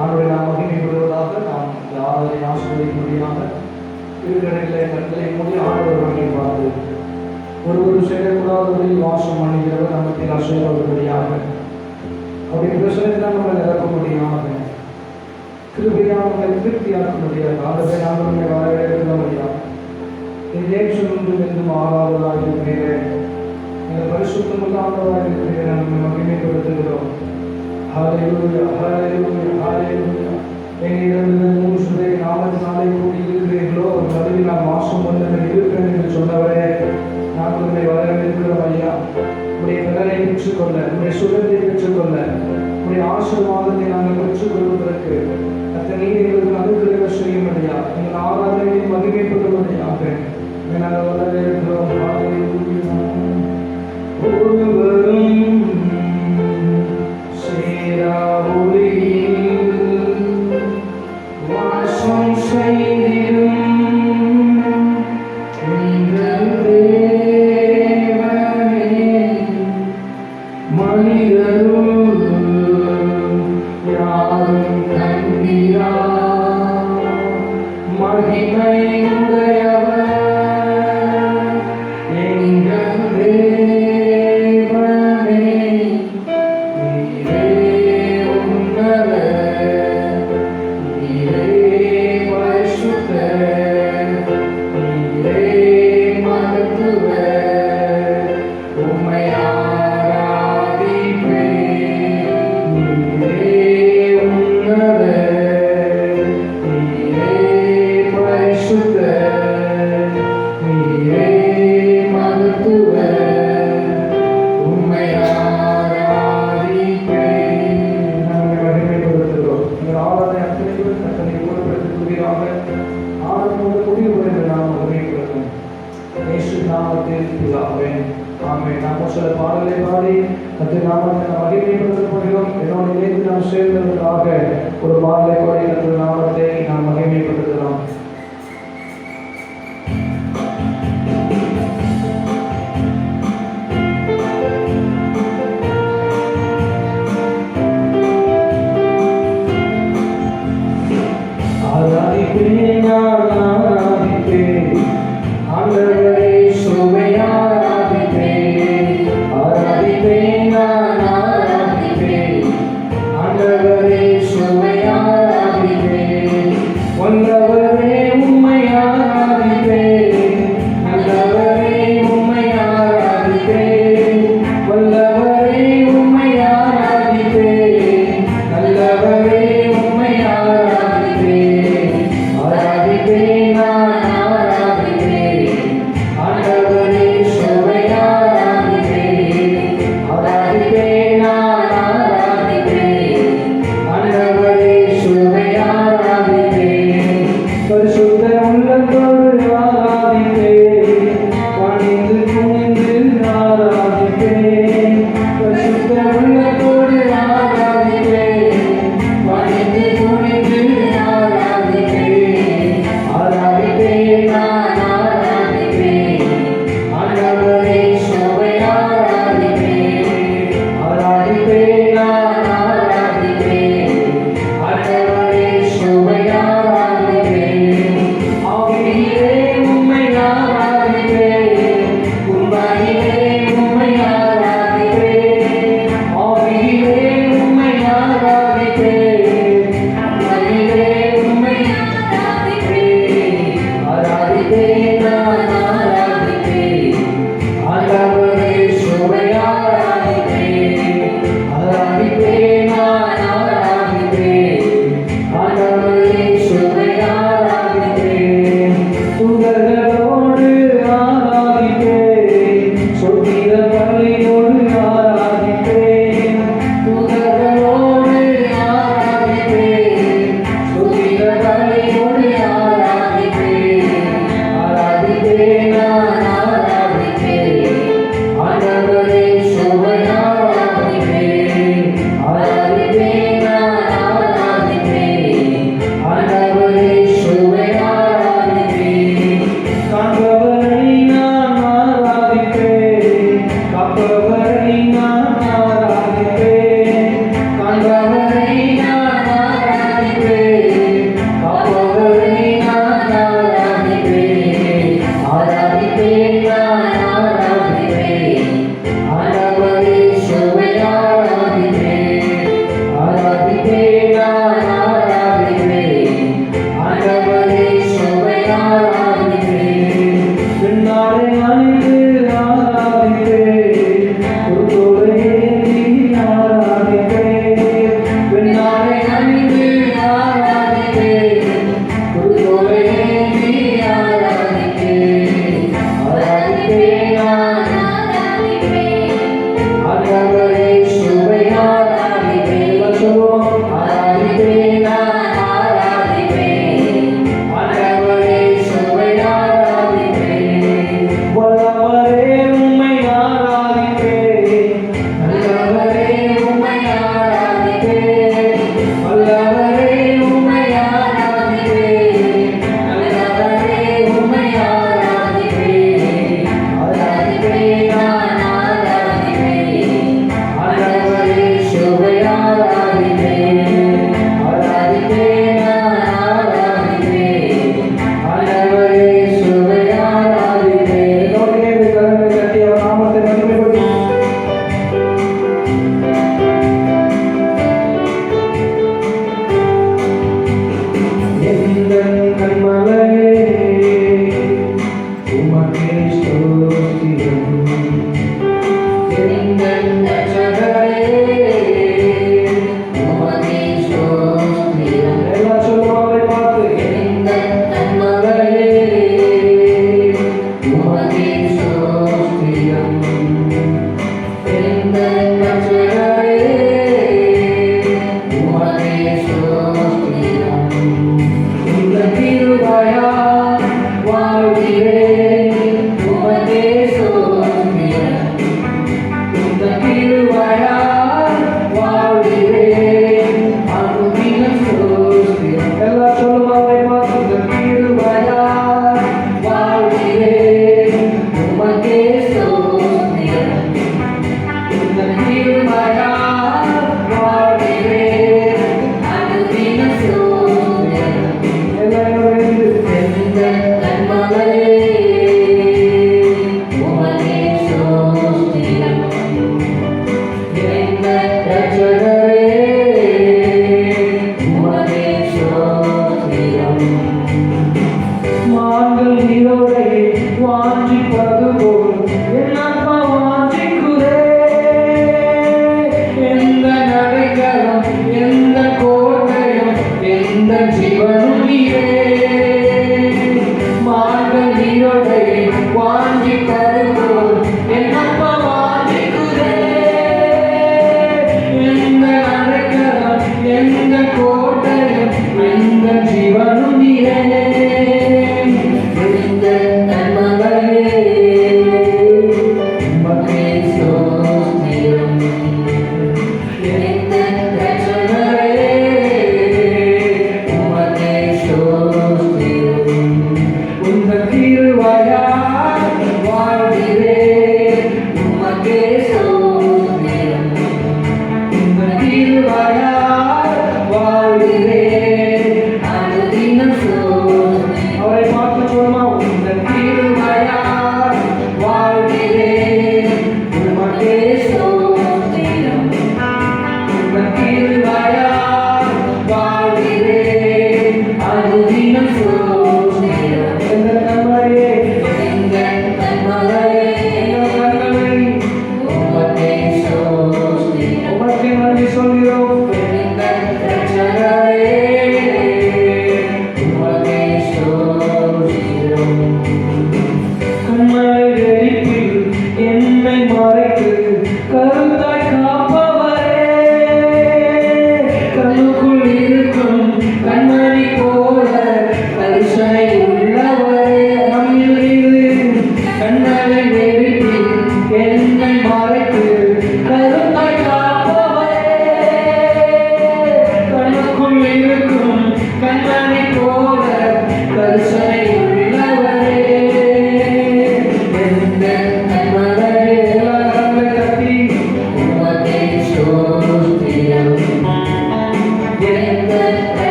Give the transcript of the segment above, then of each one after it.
ஆண்டவரை நாம் மகிமைப்படுவதாக நாம் யாரை ஆசிர்வதிக்கும்படியாக இருக்கிற கண்களை மூடி ஆண்டவர் வழங்கி பார்த்து ஒரு செய்யக்கூடாதவர்கள் வாசம் பண்ணுகிறவர் நமக்கு ஆசீர்வாதபடியாக அப்படி பிரசனத்தினால் நம்மளை நிரப்பும்படியாக கிருபையானவர்களை திருப்தியாக்கும்படியாக ஆண்டவரை ஆண்டவர்களை வரவேற்கிறபடியாக ஒன்றும் என்றும் ஆகாததாக இருக்கிறேன் எங்கள் பரிசுத்தமுள்ள ஆண்டவராக இருக்கிறேன் நம்மை மகிமைப்படுத்துகிறோம். ஹல்லேலூயா ஹல்லேலூயா ஹல்லேலூயா. எங்களிடம் 3 பேர் நாமத்தினாலே கூடி இருக்கிறீர்களோ அவர் நடுவில் நான் வாசம் கொண்டு இருப்பேன் என்று சொன்னவரே, நான் உங்களை வரவேற்கிறோம் ஐயா. உடைய பலனை பெற்றுக்கொள்ள, உடைய சுகத்தை பெற்றுக்கொள்ள, உடைய ஆசீர்வாதத்தை நாங்கள் பெற்றுக்கொள்வதற்கு அத்தனை எங்களுக்கு அனுகிரக செய்யும் ஐயா. எங்கள் ஆராதனை மகிமைப்படுவதையாக நாங்கள் வரவேற்கிறோம். ஒருவரும் சேரா ஒளியில் வாசம் செய்திடும் எங்கள் தேவனே, மனிதரும் யாரும் கண்டிரா மகிமை உடையவர் எங்கள் தேவனே, நீரே உன்னதர், நீரே பரிசுத்தர், நீரே மருத்துவர், உம்மை ஆராதிப்பேன். நீரே உன்னதர், நீரே பரிசுத்தர், நீரே மருத்துவர், உம்மை ஆராதிப்பேன். நாங்கள் மகிமைப்படுத்துகிறோம். எங்கள் ஆராதனை அத்தனையும் தன்னை கூறப்படுத்துவீராக. ஆரம்போடு முடிவு வரை நாம் மகிமைப்படுத்தும் இயேசு நாமத்தில் பிதாவே, ஆமென். நாம் சில பாடலை பாடி கர்த்தர் நாமத்தை நாம் மகிமைப்படுத்தப்படுகிறோம். என்னோடு இணைந்து நாம் சேர்ந்ததற்காக ஒரு பாடலை பாடி கர்த்தர் நாமத்தை நாம் மகிமைப்படுத்தலாம். ஆராதிப்பேன் ஆராதிப்பேன் ஆண்டவரை சுவை ஆராதிப்பேன். ஆராதிப்பேன் ஆராதிப்பேன் ஆண்டவரை சுவை ஆராதிப்பேன்.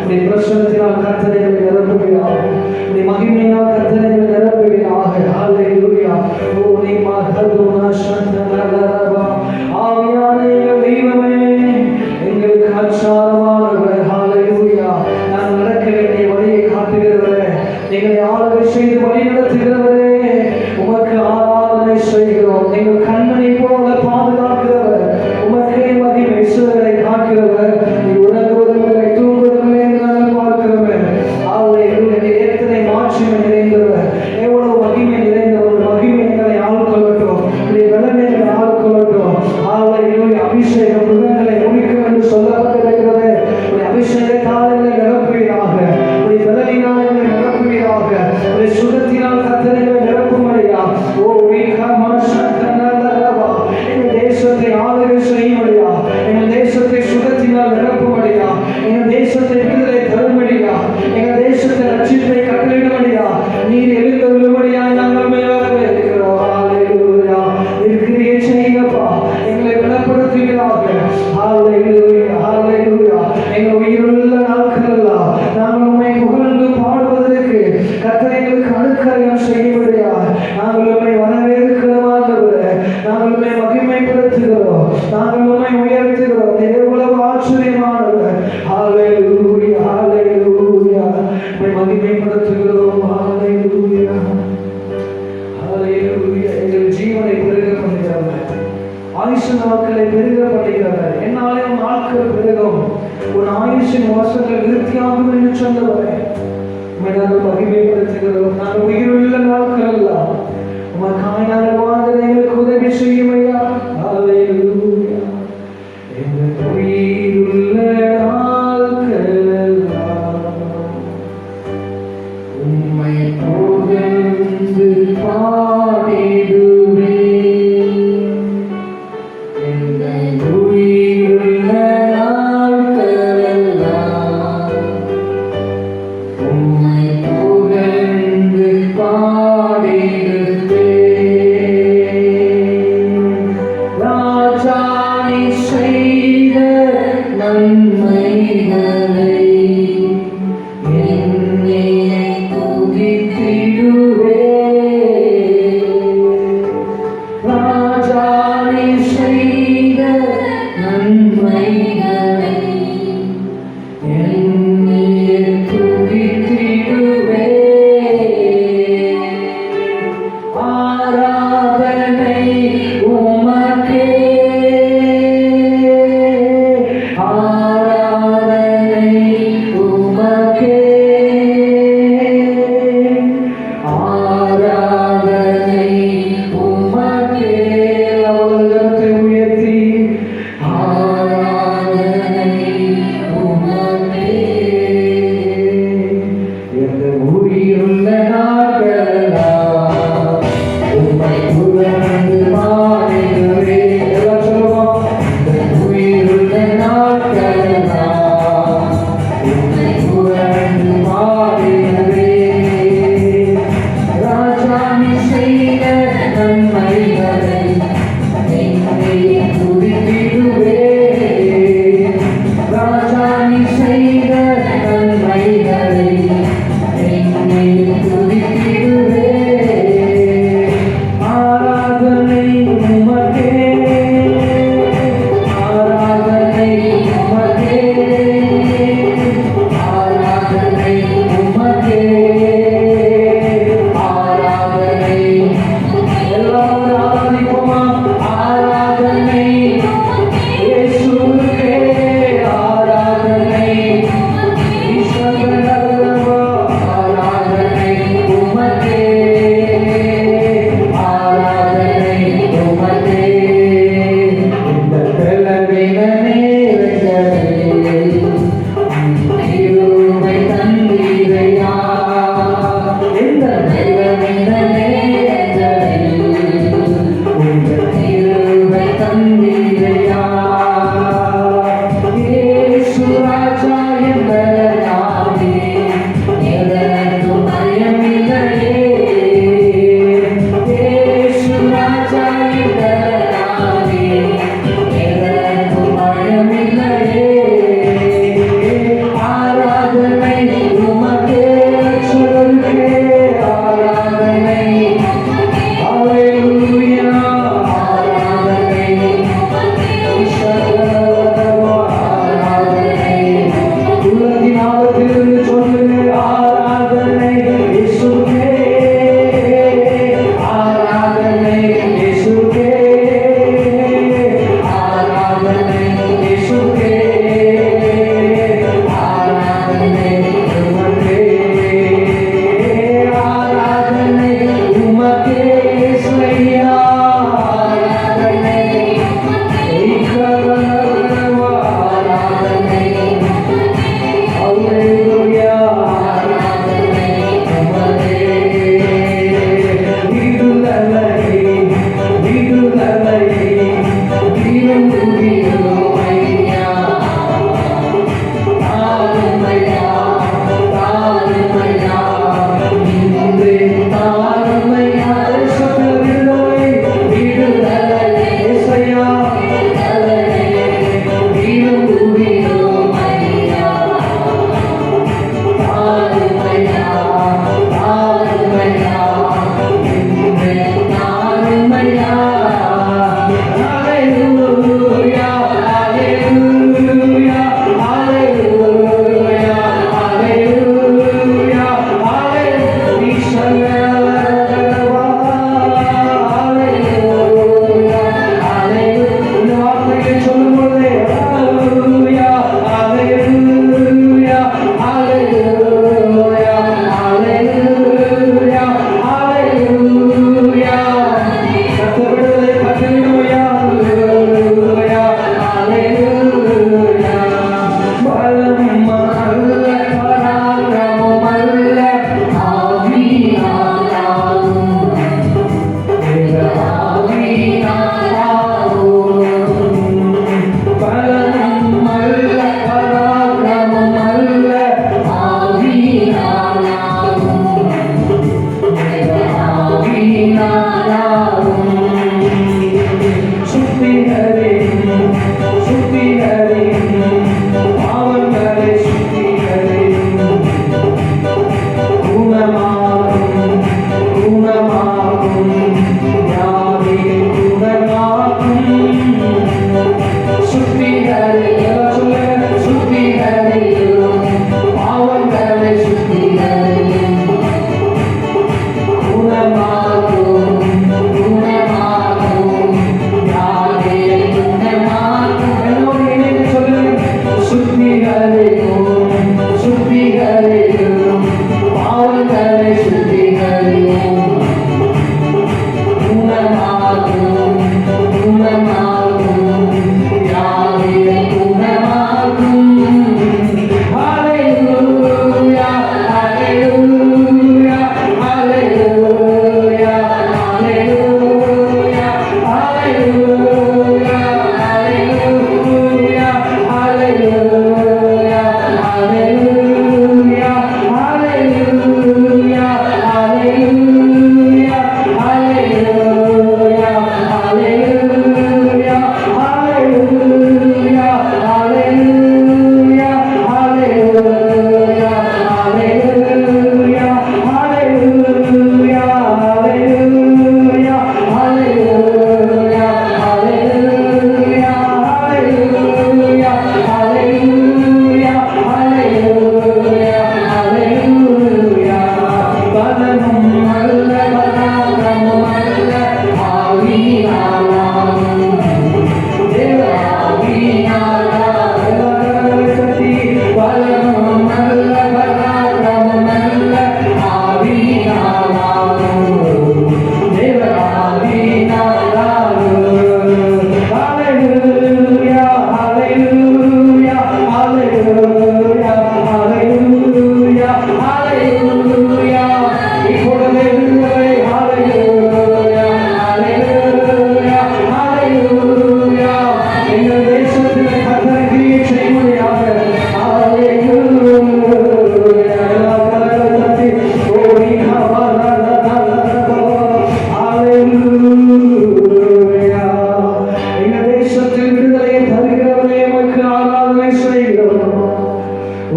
உடைய பிரசன்னத்தினால் கர்த்தரை நிரப்புவீராக, உடைய மகிமையினால் கர்த்தரை நிரப்புவீராக. ஹல்லேலூயா. ஓ நீ மகதுனா சந்தனரபா. ஆவியான எங்கள் தெய்வமே, எங்களுக்கு அச்சாரமானவர். ஹல்லேலூயா. நான் நடக்க வேண்டிய வழியை காட்டுகிறவரே, எங்களை ஆளுகை செய்து வழி நடத்துகிறவரே, உமக்கு ஆராதனை செய்கிறோம். எங்கள் கண்மணி போல பாதுகாக்கிறவர், உமக்கே மகிமை சிறரை காக்கிறவர். நீ உணர்வதில்லை, தூங்குவதில்லை என்று நாங்கள் பார்க்கிறவர். அல்லேலூயா. எத்தனை மாட்சிமை நிறைந்தவர், எவ்வளவு மகிமை நிறைந்தவர். மகிமை எங்களை ஆள்கொள்ளட்டும், பலன் எங்களை ஆள்கொள்ளட்டும். அல்லேலூயா. அபிஷேகம் மிருகங்களை முடிக்கும் என்று சொல்லப்பட்டிருக்கிறது. அபிஷேகத்தால் எங்களை நிரப்புவீராக, பலனினால் எங்களை நிரப்புவீராக, சுகத்தினால் கர்த்தரை நிரப்பும்படியா. ஓ எங்கள் தேசத்தை ஆளுகை செய்யும்படியா, எங்கள் தேசத்தை சுகத்தினால் நிரப்பும்படியா, எங்கள் தேசத்தை விடுதலை தரும்படியா, எங்கள் தேசத்தை ரட்சிப்பை கட்டளையிடும்படியா, நீர் எழுந்தருளும்படியா நாங்கள் மேலாக இருக்கிறோம். ஹல்லேலூயா. இருக்கிறே செய்யப்பா, எங்களை பலப்படுத்துவீராக. ஹல்லேலூயா. ஹல்லேலூயா. எங்கள் உயிருள்ள நாட்கள் எல்லாம் நாங்கள் உம்மை புகழ்ந்து பாடுவதற்கு கர்த்தர் எங்களுக்கு அனுக்கிரகம் செய்யும்படியா நாங்கள் உம்மை வரவேற்கிறோம். ஆண்டவரே, நாங்கள் உம்மை மகிமைப்படுத்துகிறோம், நாங்கள் உம்மை உயர்த்துகிறோம். எவ்வளவு ஆச்சரியமானவர். ஹல்லேலூயா. ஹல்லேலூயா. உம்மை மகிமைப்படுத்துகிறோம். ஹல்லேலூயா. ஹல்லேலூயா. எங்கள் ஜீவனை பெருக பண்ணுகிறவர், ஆயுசு நாட்களை பெருக பண்ணுகிறவர். என்னாலும் நாட்கள் பெருகும், உன் ஆயுஷின் வருஷங்கள் விருத்தியாகும் என்று சொன்னவரே, உம்மை நாங்கள் மகிமைப்படுத்துகிறோம். நாங்கள் உயிருள்ள நாட்கள் எல்லாம் உமக்காய் நாங்கள் வாழ்ந்து எங்களுக்கு உதவி செய்யும் ஐயா. ஹல்லேலூயா. எங்கள் உயிருள்ள நாட்கள் எல்லாம் உம்மை புகழ்ந்து பாடிடுவேன். எங்கள் உயிருள்ள நாட்கள் எல்லாம் உம்மை புகழ்ந்து பாடிடுவேன். ராஜா நீ செய்த நன்மைகளை என்னையே துதித்திடுவேன். ராஜா நீ செய்த நன்மைகளை என்னையே துதித்திடுவேன். ஆராதனை உமக்கே, ஆராதனை உமக்கே, ஆராதனை உமக்கே. அவர்களை உயர்த்தி ஆராதனை உமக்கே. எங்கள் உயிருள்ள நாட்களெல்லாம் உம்மை புகழ்ந்து பாடிடுவேன். எல்லாம் சொல்லுவோம். எங்கள் உயிருள்ள நாட்களெல்லாம் உம்மை புகழ்ந்து பாடிடுவேன். ராஜா நீ செய்த நன்மைகளை என்னையே துதித்திடுவேன். ராஜா நீ செய்த நன்மைகளை என்னையே துதித்திடுவேன். ஆராதனை உமக்கே, ஆராதனை உமக்கே, ஆராதனை உமக்கே, ஆராதனை. எல்லாரும் ஆராதிப்போமா? ஆராதனை இயேசுவுக்கே, ஆராதனை ஈஸ்வரனல்லவா, ஆராதனை உமக்கே, ஆராதனை உமக்கே. இந்த பலவீன நேரங்களிலே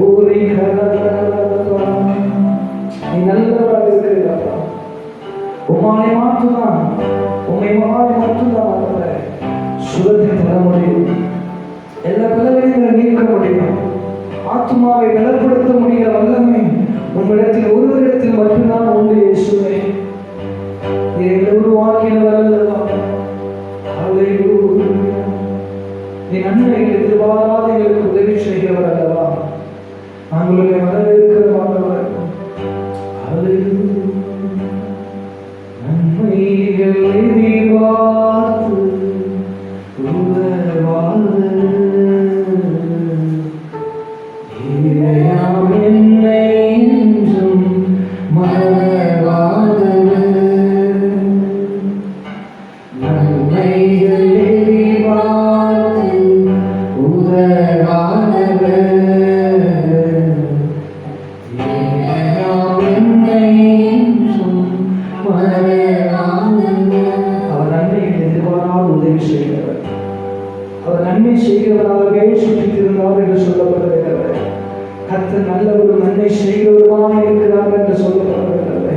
ஊரை கரலா. நீ நல்லவராக இருக்கிறீரப்பா. உம்மாலே மாற்றுதான், உம்மை மட்டும்தான் சுகத்தை தர முடியும். எல்லா பிள்ளைகளையும் நீக்க முடியும். ஆத்மாவை பலப்படுத்த முடிகிற வல்லமை உங்களிடத்தில் ஒருவரிடத்தில் மட்டும்தான் உண்டு. இயேசுவே, நீ உருவாக்கினவர் அல்லவா? நீ நன்மைகள் எதிர்பாராத எங்களுக்கு உதவி செய்கிறவர் அல்லவா? நாங்களுடைய வரவேற்கிறவானவர். நன்மைகள் எதிர்பார்த்து நன்மை செய்கிறவராகவே சுற்றித்திருந்தார் என்று சொல்லப்பட்டிருக்கிறது. கர்த்தர் நல்லவரும் நன்மை செய்கிறவருமாக இருக்கிறார் என்று சொல்லப்பட்டிருக்கிறது.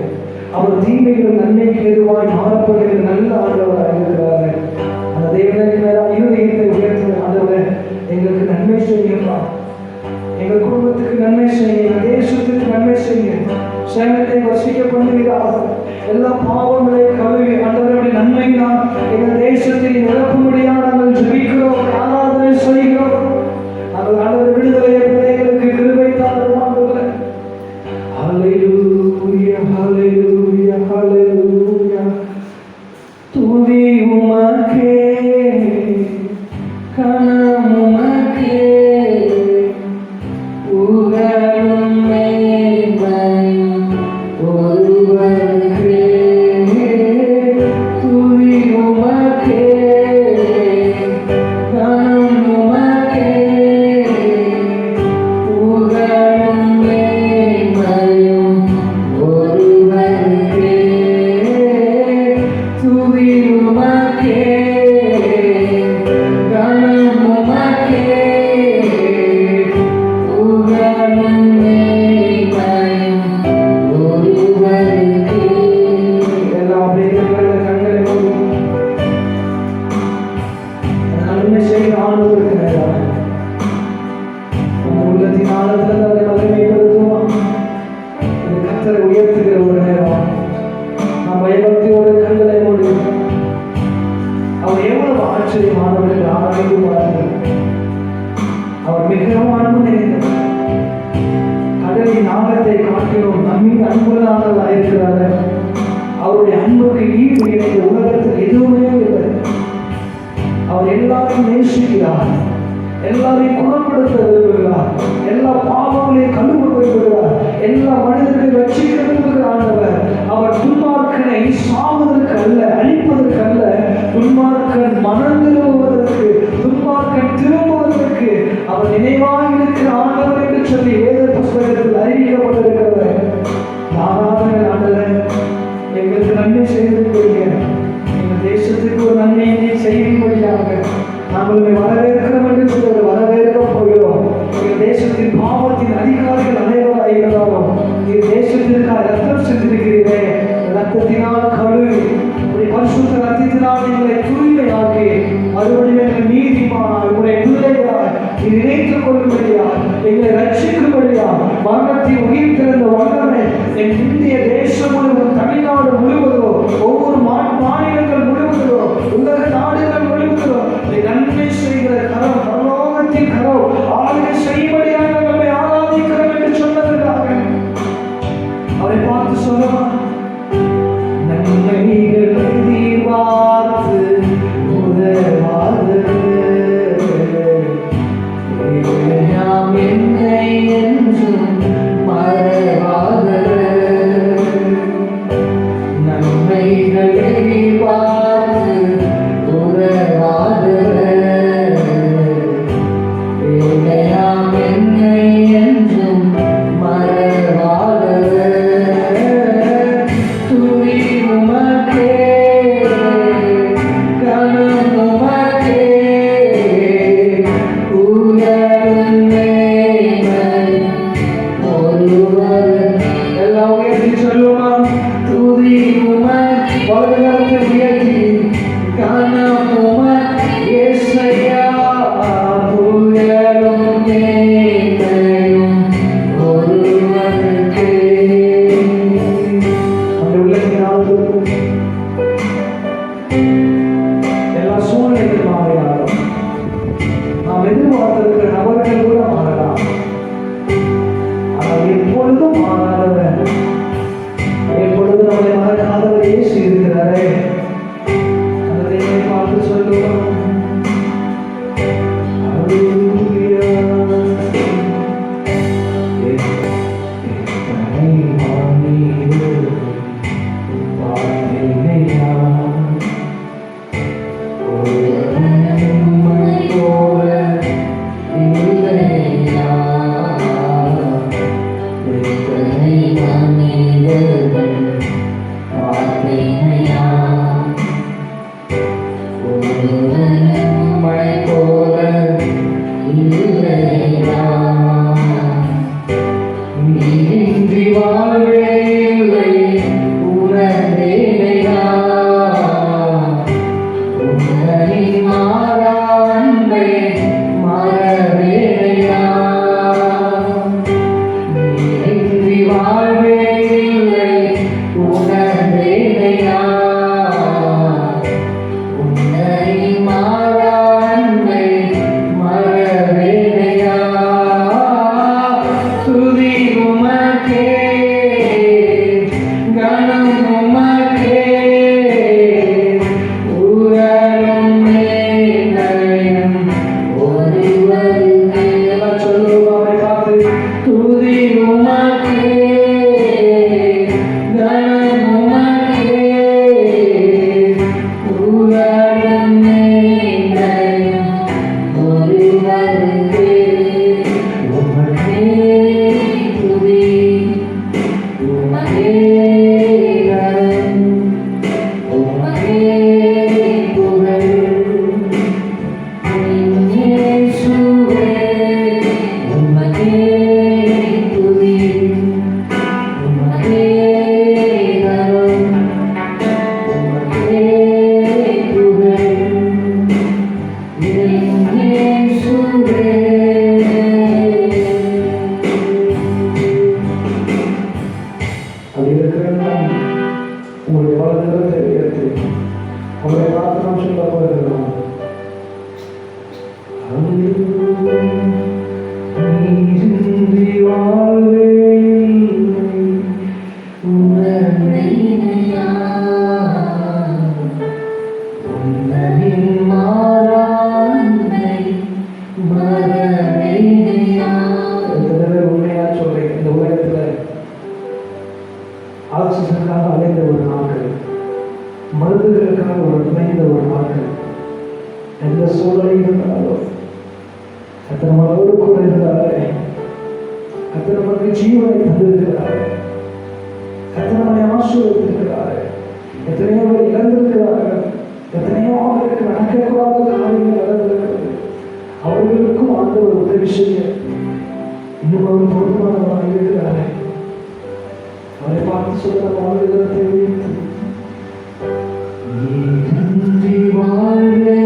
அவர் தீமைகள் நன்மைக்கு எதுவாய் மாறப்படுகிற நல்ல ஆண்டவராக இருக்கிறார். அந்த தேவனுக்கு மேலாக இருதயத்தை உயர்த்த ஆண்டவர் எங்களுக்கு நன்மை செய்யலாம். எங்கள் குடும்பத்துக்கு நன்மை செய்யுங்க, எங்கள் தேசத்துக்கு நன்மை செய்யுங்க. சேமத்தை வசிக்க பண்ணுகிறார். எல்லா பாவங்களை கழுவி ஆண்டவருடைய நன்மையினால் எங்கள் தேசத்தில் நிரப்பும்படியாக நாங்கள் ஜெபிக்கிறோம், ஆராதனை செய்கிறோம். நாங்கள் ஆண்டவர் விடுதலை பிள்ளைகளுக்கு கிருபை தாரும் ஆண்டவரே. ஹல்லேலூயா, ஹல்லேலூயா, ஹல்லேலூயா. துதி உமக்கே, கனம் உமக்கே, புகழும் மேன்மையும் ஒருவருக்கே. துதி உமக்கே, கனம் உமக்கே, புகழும் மேன்மையும் ஒருவருக்கே. துதி உமக்கே, கனம் உமக்கே, புகழும் மேன்மையும் ஒருவருக்கே. எல்லாம் அப்படியே கண்களை மூடி நன்மை செய்கிற ஆண்டவருக்கு நேராக நம்ம உள்ளத்தின் ஆழத்தில் அதை மகிமைப்படுத்துவோம். இது கர்த்தரை உயர்த்துகிற ஒரு நேரம். நாம் பயபக்தியோடு கண்களை மூடி அவர் எவ்வளவு ஆச்சரியமானவர் என்று ஆராய்ந்து பாருங்கள். அவர் மிகவும் அன்பு நிறைந்தவர். கடலின் ஆழத்தை காட்டிலும் நம்மீது அன்புள்ளவராக இருக்கிறார். அவருடைய அன்புக்கு ஈடு இணைந்த உலகத்தில் எதுவுமே இல்லை. அவர் எல்லாரையும் நேசிக்கிறார், எல்லாரையும் குணப்படுத்த விரும்புகிறார், எல்லா பாவங்களையும் கழுவ விரும்புகிறார், எல்லா மனிதர்களையும் ரட்சிக்க விரும்புகிறார். அவர் துன்மார்க்கனை சாவதற்கு அல்ல, அழிப்பதற்கு அல்ல, துன்மார்க்கன் மனம் திரும்புவதற்கு, துன்மார்க்கன் திரும்புவதற்கு அவர் நினைவாக இருக்கிற ஆண்டவர் என்று சொல்லி வேத புஸ்தகத்தில் அறிவிக்கப்பட்டிருக்கிறது. ஆராதனை ஆண்டவர் எங்களுக்கு நன்மை செய்திருக்கிறீங்க. எங்கள் தேசத்துக்கு ஒரு நன்மையை செய்யும்படியாக நாங்கள் வரவேற்கிறோம் என்று சொல்லி வரவேற்க போகிறோம். எங்கள் தேசத்தின் பாவத்தின் அதிகாரிகள் அனைவராக இருந்தாலும் எங்கள் தேசத்திற்காக ரத்தம் சென்றிருக்கிறீரே, ரத்தத்தினால் கழுவி உடைய பரிசுத்த ரத்தத்தினால் எங்களை தூய்மையாக்கி மறுபடியும் எங்கள் நீதிமானாய் உடைய பிள்ளைகளாய் நினைத்துக் கொள்ளும்படியால் எங்களை ரட்சிக்கும்படியால் மரணத்தை உயிர் திறந்த வல்லமை என் இந்திய தேசம் முழுவதும், தமிழ்நாடு முழுவதும், ஒவ்வொரு மாநிலங்கள் முழுவதும், உலக நாடுகள் முழுவதும் நன்மை செய்கிற கரம், பரலோகத்தின் கரம் ஆளுகை செய்யும்படியாக நம்மை ஆராதிக்கிறோம் என்று சொன்னதற்காக அவரை பார்த்து சொல்லலாம். நன்மைகள் எதிர்பார்த்து உதவாது என்னை என்றும் மறவாது. நன்மைகள் எதிர்பார்த்து உதவாது என்னை என்றும் மறவாது. துதி உமக்கே, கனம் உமக்கே, புகழும் மேன்மையும் நீரின்றி வாழ்வே இல்லை. உன்னையா உன்னையின் மாறாண்மை மறவேனையா. உண்மையா சொல்றேன், இந்த உலகத்துல ஆக்சிஜனுக்காக அலைந்த ஒரு நாட்கள், மருந்துகளுக்காக ஒரு இணைந்த ஒரு நாட்கள், எந்த சூழலை இருந்தாலும் அத்தனை மனோடு கூட இருந்தாரே, அத்தனை மனது ஜீவனை தந்திருக்கிறாரு, அத்தனை மனை ஆசீர்வதித்திருக்கிறாரு. எத்தனையோ பேர் இழந்திருக்கிறார்கள், எத்தனையோ அவர்களுக்கு நடக்கக்கூடாத காரியங்கள் நடந்திருக்கிறது. அவர்களுக்கும் ஆண்டவர் உதவி செய்ய இன்னும் அவர் பொறுப்பானவராக இருக்கிறாரு. அவரை பார்த்து சொல்ல வாழ்கிறதை வைத்து நீரின்றி வாழ்வே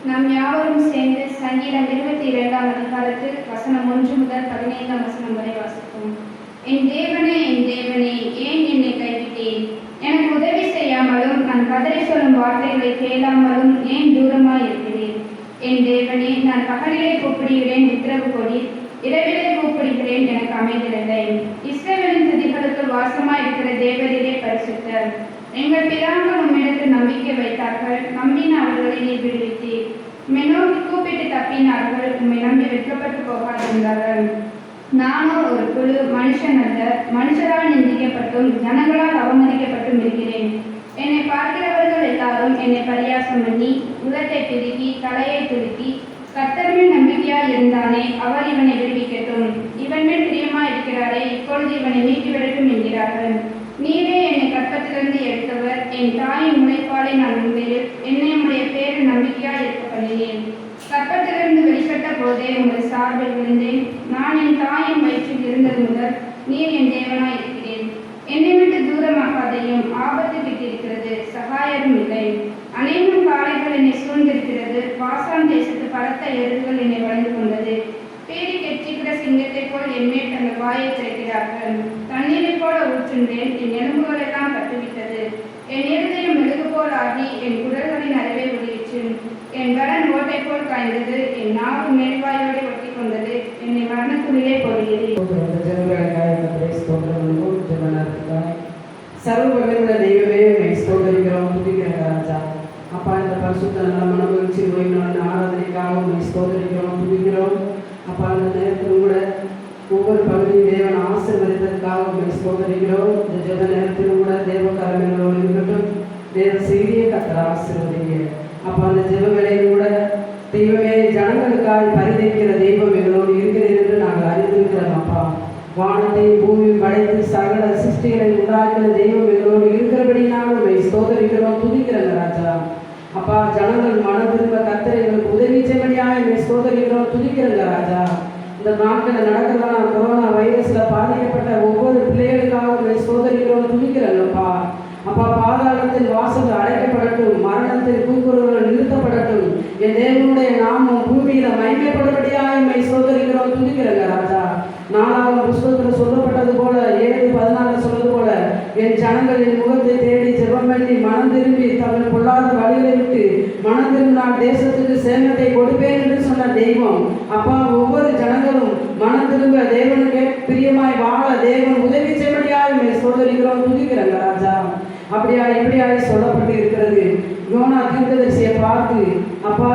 நாம் யாவரும் சேர்ந்து சங்கீதம் 22ஆம் அதிகாரத்தில் வசனம் 1 முதல் 15ஆம் வசனம் வரை வாசிப்போம். என் தேவனே, ஏன் என்னை கைவிட்டேன்? எனக்கு உதவி செய்யாமலும் நான் கதறி சொல்லும் வார்த்தைகளை கேளாமலும் ஏன் தூரமாய் இருக்கிறேன்? என் தேவனே, நான் பகலிலே கூப்பிடுகிறேன், உத்தரவு கொடி, இரவிலே கூப்பிடுகிறேன், எனக்கு அமைதியில்லை. இஸ்ரவேலின் துதிகளுக்கு வாசமாய் இருக்கிற தேவரீரே பரிசுத்தர். எங்கள் பிதாக்கள் உம்மிடத்தில் நம்பிக்கை வைத்தார்கள், நம்பின அவர்களை நீர் விடுவித்தீர். உம்மை நோக்கி கூப்பிட்டு தப்பினார்கள், உம்மை நம்பி வெட்கப்பட்டு போகாதிருந்தார்கள். நானோ ஒரு குழு, மனுஷன் அல்ல, மனுஷரால் நிந்திக்கப்பட்டும் ஜனங்களால் அவமதிக்கப்பட்டும் இருக்கிறேன். என்னை பார்க்கிறவர்கள் எல்லாரும் என்னை பரியாசம் பண்ணி உதட்டை பிதுக்கி தலையை துலுக்கி, கர்த்தர் மேல் நம்பிக்கையாய் இருந்தானே, அவர் இவனை விடுவிக்கட்டும், இவன் மேல் பிரியமாய் இருக்கிறாரே, இப்பொழுது இவனை மீட்டுவிடட்டும் என்கிறார்கள். நீரே என்னை கற்பத்திலிருந்து எடுத்தவர், என் தாயின் முளைப்பாலை நான் உண்மையில் என்னை உடைய பேரில் நம்பிக்கையாய் இருக்க பண்ணினேன். கற்பத்திலிருந்து வெளிப்பட்ட போதே உங்கள் சார்பில் விழுந்தேன். நான் என் தாயின் வயிற்றில் இருந்தது முதல் நீர் என் தேவனாய் இருக்கிறேன். என்னை விட்டு தூரமாகாதையும், ஆபத்து விட்டிருக்கிறது, சகாயரும் இல்லை. அநேகம் காளைகள் என்னை சூழ்ந்திருக்கிறது, பாசான் தேசத்து பலத்த எருதுகள் என்னை வளைந்து கொண்டது. பேடி கெட்டிக்கிற சிங்கத்தை போல் என்மேல் தங்கள் வாயை திறக்கிறார்கள். தண்ணீரை போல ஊற்றுண்டேன், என் எலும்புகள் எல்லாம் கட்டுவிட்டது. என் இருதயம் மெழுகு போல் ஆகி என் குடல்களின் அறிவை ஒளியிற்று. என் கடன் ஓட்டை போல் காய்ந்தது, என் நாவு மேல்வாயோடு ஒட்டி கொண்டது, என்னை மரணத்துள்ளிலே போடுகிறேன். சர்வபலமுள்ள தெய்வமே, ஸ்தோத்திரிக்கிறோம், துதிக்கிறோம் ராஜா. அப்பா, இந்த பரிசுத்த நல்ல மனமகிழ்ச்சி ஓய்வு ஆராதனைக்காக ஸ்தோத்திரிக்கிறோம், துதிக்கிறோம். அப்பா, இந்த நேரத்தில் கூட ஒவ்வொரு பகுதியும் தேவன் ஆசீர்வதிப்பதற்காக ஸ்தோத்திரிக்கிறோம். இந்த ஜெப நேரத்தில் கூட தேவ கரங்களோடு இருக்கட்டும், தேவ செய்தியை கர்த்தர் ஆசீர்வதிங்க. அப்பா, அந்த ஜெப வேளையில் கூட தெய்வமே, ஜனங்களுக்காக பரிதவிக்கிற தெய்வம் எங்களோடு இருக்கிறது என்று நாங்கள் அறிந்திருக்கிறோம். அப்பா, வானத்தை பூமியை படைத்து சகல சிருஷ்டிகளை உண்டாக்கிற தெய்வம் எங்களோடு இருக்கிறபடினாலும் ஸ்தோத்திரிக்கிறோம், துதிக்கிறோம் ராஜா. அப்பா, ஜனங்கள் மனம் திரும்ப கர்த்தர் எங்களுக்கு உதவி செய்வடியாக ஸ்தோத்திரிக்கிறோம், துதிக்கிறோங்க ராஜா. இந்த நாட்களில் நடக்கிறதான கொரோனா வைரஸ்ல பாதிக்கப்பட்ட ஒவ்வொரு பிள்ளைகளுக்காக ஸ்தோத்திரிக்கிறோம், துதிக்கிறோங்கப்பா. அப்பா, பாதாளத்தில் வாசல் அடைக்கப்படட்டும், மரணத்தில் கூக்குரல்கள் நிறுத்தப்படட்டும், என் தேவனுடைய நாமம் பூமியில மகிமைப்படும்படியாக ஸ்தோத்திரிக்கிறோம், துதிக்கிறோங்க ராஜா. 4ஆம் புஸ்தகத்தில் சொல்லப்பட்டது போல 7:14 சொல்வது போல, என் ஜனங்கள் என் முகத்தை தேடி ஜெபம் பண்ணி மனம் திரும்பி தங்கள் பொல்லாத வழிகளை விட்டு மனம் திரும்பினால் தேசத்துக்கு சேமத்தை கொடுப்பேன் என்று சொன்ன தெய்வம். அப்பா, ஒவ்வொரு ஜனங்களும் மனம் திரும்ப தேவனுக்கு பிரியமாய் வாழ தேவன் உதவி செய்வடியாக சோதரிக்கிறோம், துதிக்கிறங்க ராஜா. அப்படியா இப்படியாக சொல்லப்பட்டு இருக்கிறது. யோனா தீர்க்கதரிசியை பார்த்து, அப்பா,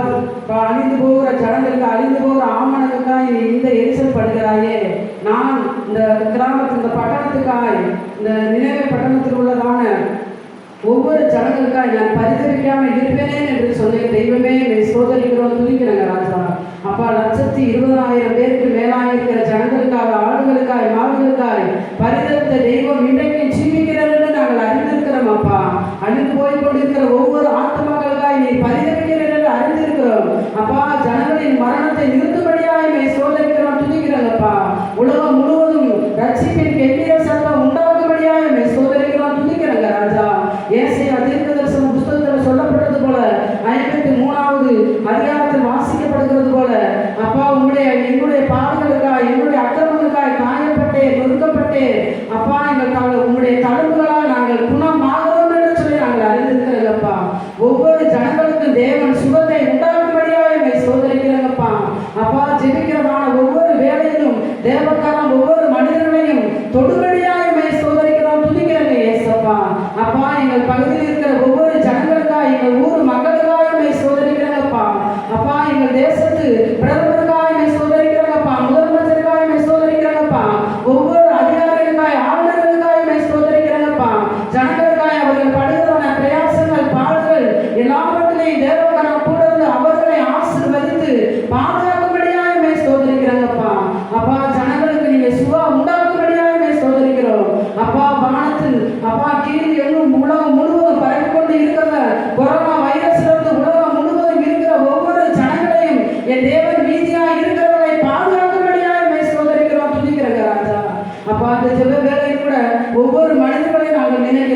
அழிந்து போகிற ஜனங்களுக்கு அழிந்து போகிற ஆமணனுக்காய் இந்த எரிசல் படுகிறாயே, நான் இந்த கிராமத்தில் இந்த பட்டணத்துக்காய் இந்த நினைவு பட்டணத்தில் உள்ளதான ஒவ்வொரு ஜனங்களுக்காய் நான் பரிதவிக்காமல் இருப்பேனே என்று சொன்ன தெய்வமே, சோதரிக்கிறோம், துதிக்கிறங்க ராஜா. அப்பா, 120,000 பேருக்கு மேலாக இருக்கிற ஜனங்களுக்காக, ஆடுகளுக்காய் மாடுகளுக்காய் பரிதவித்த தெய்வம் இன்றைக்கு ஜீவிக்கிறது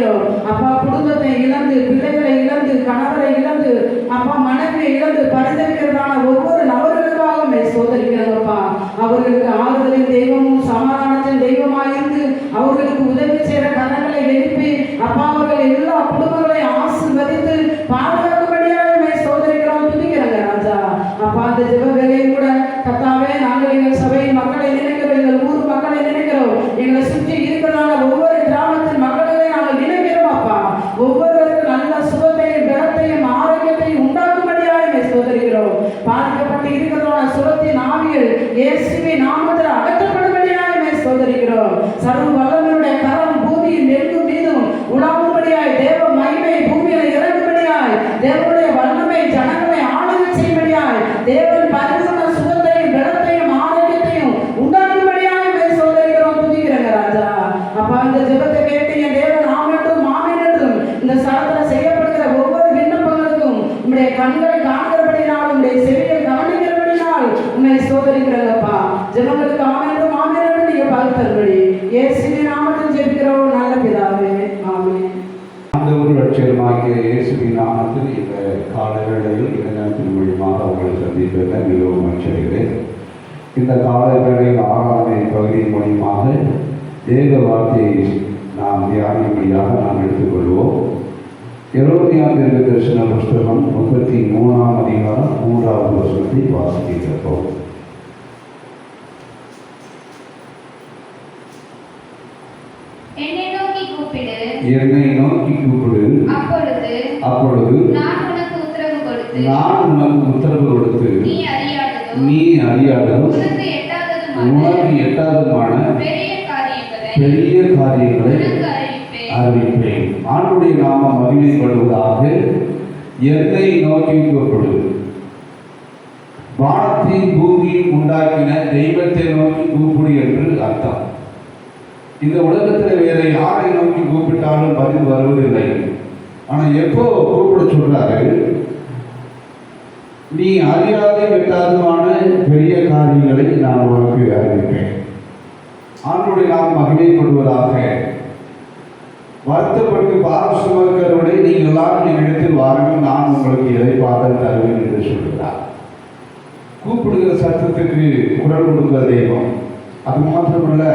ஸ்தோதரிக்கிறோம். அப்பா குடும்பத்தை இழந்து, பிள்ளைகளை இழந்து, கணவரை இழந்து, அப்பா மனைவியை இழந்து பரிதவிக்கிறதான ஒவ்வொரு நபர்களுக்காக ஸ்தோதரிக்கிறோம்ப்பா. அவர்களுக்கு ஆறுதலின் தெய்வமும் சமாதானத்தின் தெய்வமாயிருந்து அவர்களுக்கு உதவி செய்கிற கரங்களை எழுப்பி அப்பா அவர்கள் எல்லா குடும்பங்களையும் ஆசீர்வதித்து பாதுகாக்கும்படியாக ஸ்தோதரிக்கிறோம், துதிக்கிறாங்க ராஜா. அப்பா அந்த ஜெப வேலையை கூட கர்த்தாவே நாங்கள் எங்கள் சபையின் மக்களை நினைக்கிறோம், எங்கள் ஊர் மக்களை நினைக்கிறோம், எங்களை சுற்றி இருக்கிறதான ஒவ்வொரு கிராமத்தின் மக்களையும் நாங்கள் நினைக்கிறோம். அப்பா ஒவ்வொருவருக்கும் நல்ல சுகத்தையும் பலத்தையும் ஆரோக்கியத்தையும் உண்டாக்கும்படியாக ஸ்தோதரிக்கிறோம். பாதிக்கப்பட்டு இருக்கிறதான சுகத்தின் ஆவிகள் இயேசுவின் நாமத்தில் அகற்றப்படும்படியாக ஸ்தோதரிக்கிறோம். சர்வ வல்லமையுடைய கரம் பூமியின் எங்கும் மீதும் உலாவும்படியாய், தேவ மகிமை பூமியில இறங்கும்படியாய், தேவனுடைய வல்லமை ஜனங்களை ஆளுகை செய்யும்படியாய், தேவன் பரிபூர்ண சுகத்தையும் பலத்தையும் ஆரோக்கியத்தையும் உண்டாக்கும்படியாக சோதரிக்கிறோம், துதிக்கிறேங்க ராஜா. அப்பா இந்த ஜெபத்தை கேட்டு என் தேவன் ஆமென்றும் ஆமென் என்றும் இந்த ஸ்தலத்தில் செய்யப்படுகிற ஒவ்வொரு விண்ணப்பங்களுக்கும் உம்முடைய கண்கள் காண்கிறபடினால், உம்முடைய செவிகள் கவனிக்கிறபடினால் உம்மை சோதரிக்கிறேங்கப்பா. ஜெபங்களுக்கு ஆமென்றும் ஆமென் என்று நீங்க பகிர்ந்தபடி இயேசுவின் நாமத்தில் ஜெபிக்கிறோம் நல்ல பிதாவே, ஆமென். ஆண்டவர் லட்சியமாகிய இயேசுவின் நாமத்தில் இந்த காலவேளையில் இளைஞர்கள் மூலியமாக உங்களை சந்திப்பதில் மிகவும் மகிழ்ச்சியடைகிறேன். இந்த காலவேளையில் ஆராதனை பகுதியின் மூலியமாக தேவ வார்த்தையை நாம் தியானிக்கும்படியாக நாம் எடுத்துக்கொள்வோம். எரோமியா தீர்க்கதரிசன புஸ்தகம் 33ஆம் அதிகாரம் 3வது வசனத்தை வாசிக்கிறோம். என்னை நோக்கி கூப்பிடு, அப்பொழுது நான் உனக்கு உத்தரவு கொடுத்து நீ அறியாததும் உனக்கு எட்டாததுமான பெரிய காரியங்களை அறிவிப்பேன். ஆண்டுடைய நாமம் மகிமைப்படுவதாக. என்னை நோக்கி கூப்பிடு. வானத்தையும் பூமியும் உண்டாக்கின தெய்வத்தை நோக்கி கூப்பிடு என்று அர்த்தம். இந்த உலகத்தில் வேற யாரை நோக்கி கூப்பிட்டாலும் பதில் வருவதில்லை. ஆனால் எப்போ கூப்பிட சொல்றாரு, நீ அறியாத வெட்டாதமான பெரிய காரியங்களை நான் உனக்கு அறிவிப்பேன். ஆண்டுடைய நாம் மகிமைப்படுவதாக. வருத்தப்பட்டு பாரம் சுமக்கிறவரை நீங்கள் எல்லாரும் என்னிடத்தில் வாருங்கள், நான் உங்களுக்கு இறைப்பாக தருவேன் என்று சொல்கிறார். கூப்பிடுகிற சத்தத்துக்கு குரல் கொடுக்கிற தெய்வம். அது மாத்திரமல்ல,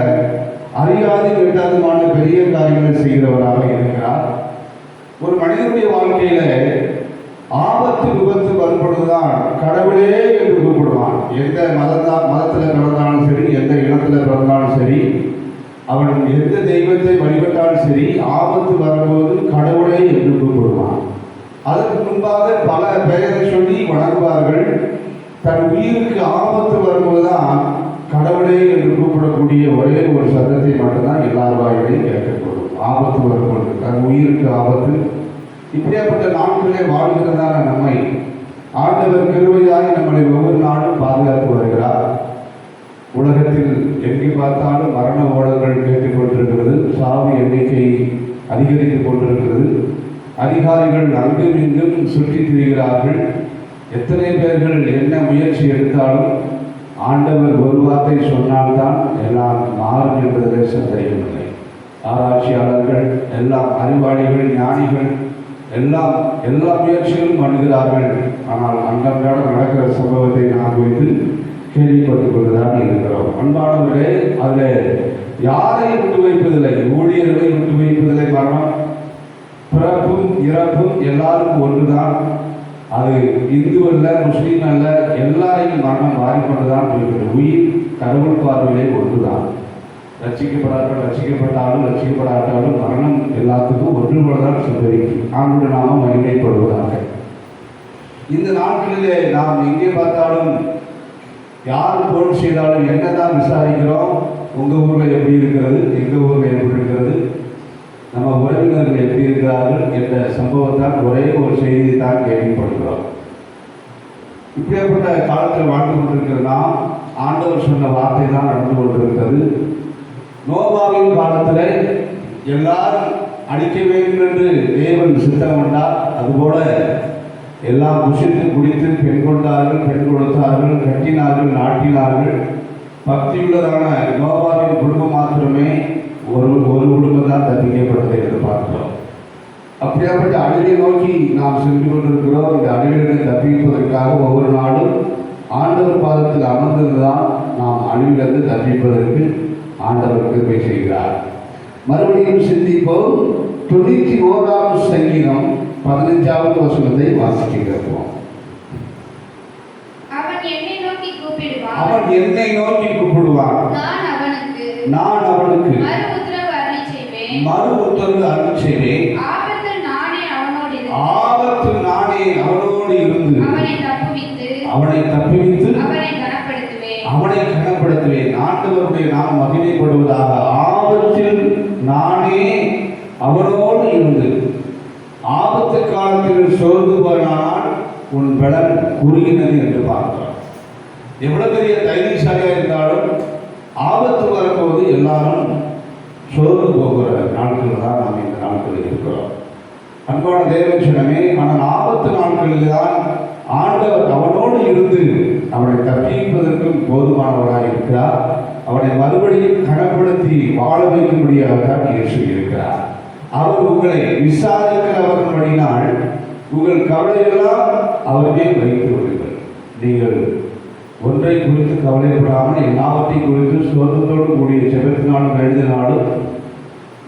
அறியாது வெட்டாதமான பெரிய காரியங்களை செய்கிறவராக இருக்கிறார். ஒரு மனிதனுடைய வாழ்க்கையில ஆபத்து விபத்து வரும்பொழுதுதான் கடவுளே என்று கூப்பிடுவான். எந்த மதத்தில் பிறந்தாலும் சரி, எந்த இனத்தில் பிறந்தாலும் சரி, அவன் எந்த தெய்வத்தை வழிபட்டாலும் சரி, ஆபத்து வரும்போது கடவுளே என்று கூப்பிடுவான். அதற்கு முன்பாக பல பெயரை சொல்லி வணங்குவார்கள். தன் உயிருக்கு ஆபத்து வரும்போதுதான் கடவுளே என்று கூப்பிடக்கூடிய ஒரே ஒரு சத்தத்தை மட்டும்தான் எல்லார் வாயிலையும் கேட்கக்கூடும். ஆபத்து வரும்போது, தன் உயிருக்கு ஆபத்து. இப்படியாப்பட்ட நாட்களே வாழ்கிறதான நம்மை ஆண்டவர் கிருபையாக நம்மளை ஒவ்வொரு நாளும் பாதுகாத்து வருகிறார். உலகத்தில் எங்கே பார்த்தாலும் மரண ஓடங்கள் கேட்டுக்கொண்டிருக்கிறது. சாவு எண்ணிக்கை அதிகரித்துக் கொண்டிருக்கிறது. அதிகாரிகள் அங்கும் இங்கும் சுற்றித் திரிகிறார்கள். எத்தனை பேர்கள் என்ன முயற்சி எடுத்தாலும் ஆண்டவர் ஒரு வார்த்தை சொன்னால்தான் எல்லாம் மாறும் என்பதிலே சந்தேகமில்லை. ஆராய்ச்சியாளர்கள், எல்லாம் அறிவாளிகள், ஞானிகள் எல்லாம் எல்லா முயற்சிகளும் பண்ணுகிறார்கள். ஆனால் அன்றாடம் நடக்கிற சம்பவத்தை நாம் குறித்து கேள்விப்பட்டுக் கொண்டுதான் இருக்கிறோம். அன்பானவர்களே, அதில் யாரையும் விட்டு வைப்பதில்லை, ஊழியர்களை விட்டு வைப்பதில்லை. மரணம், பிறப்பும் இறப்பும் எல்லாருக்கும் ஒன்றுதான். அது இந்து அல்ல, முஸ்லீம் அல்ல, எல்லாரையும் மரணம் மாறிக்கொண்டுதான் இருக்கிறது. உயிர் கடவுள் பார்வையிலே ஒன்றுதான். ரட்சிக்கப்பட்டாலும் ரட்சிக்கப்படாட்டாலும் மரணம் எல்லாத்துக்கும் ஒன்று போலதான் சொல்லியிருக்கும். ஆண்டு நாம மகிமைப்படுவதாக. இந்த நாட்களிலே நாம் எங்கே பார்த்தாலும் யார் போன் செய்தாலும் என்னதான் விசாரிக்கிறோம். உங்கள் ஊரில் எப்படி இருக்கிறது, எங்கள் ஊரில் எப்படி இருக்கிறது, நம்ம உறவினர்கள் எப்படி இருக்கிறார்கள் என்ற சம்பவத்தான் ஒரே ஒரு செய்தி தான் கேள்விப்படுகிறோம். இப்படியாப்பட்ட காலத்தில் வாழ்ந்து கொண்டிருக்கிற நாம் ஆண்டவர் சொன்ன வார்த்தை தான் நடந்து கொண்டிருக்கிறது. நோவாவின் காலத்தில் எல்லாரும் அடிக்க வேண்டும் என்று தேவன் சித்தம் கொண்டார். அதுபோல எல்லாம் புசித்து குடித்து பெண் கொண்டார்கள், பெண் கொடுத்தார்கள், கட்டினார்கள், நாட்டினார்கள். பக்தியுள்ளதான நோவாவின் குடும்பம் மாத்திரமே ஒரு குடும்பம் தான் தப்பிக்கப்பட்டதை என்று பார்க்கிறோம். அப்படியாப்பட்ட அழிவை நோக்கி நாம் சென்று கொண்டிருக்கிறோம். இந்த அழிவிலிருந்து தப்பிப்பதற்காக ஒவ்வொரு நாளும் ஆண்டவர் பாதத்தில் அமர்ந்திருந்துதான் நாம் அழிவிலிருந்து தப்பிப்பதற்கு ஆண்டவர் கிருபை செய்கிறார். மறுபடியும் சிந்திப்போம். 91ஆம் சங்கீதம் 15வது வசனத்தை வாசிக்கிறோம். அவன் என்னை நோக்கி கூப்பிடுவான். அவன் என்னை நோக்கி கூப்பிடுவான். நான் அவனுக்கு மறு உத்தரவு அருளி செய்வேன். ஆபத்தில் நானே அவனோடு இருந்து அவனை தப்புவித்து அவனை கனப்படுத்துவேன். ஆண்டவருடைய நாம் மகிமைப்படுவதாக. ஆபத்தில் நானே அவனோடு இருந்து. ஆபத்து காலத்தில் சோர்ந்து போனால் உன் பலன் குறுகினது என்று பார்க்கிறோம். எவ்வளவு பெரிய தைரியசாலியாக இருந்தாலும் ஆபத்து வரும்போது எல்லாரும் சோர்ந்து போகிற நாட்கள் தான் நாம் இந்த நாட்களில் இருக்கிறோம். அன்பான தேவச்சனமே, ஆனால் ஆபத்து நாட்களில் தான் ஆண்டவர் அவனோடு இருந்து அவனை தப்பிப்பதற்கும் போதுமானவராக இருக்கிறார். அவனை மறுபடியும் கனப்படுத்தி வாழ வைக்கும்படியாக தான் இயேசு இருக்கிறார். அவர் உங்களை விசாரிக்கிறவர்களினால் உங்கள் கவலையெல்லாம் அவரே வைத்து விடுங்கள். நீங்கள் ஒன்றை குறித்து கவலைப்படாமல் எல்லாவற்றையும் குறித்து சோதத்தோடு கூடிய ஜெபத்தினாலும் எழுதினாலும்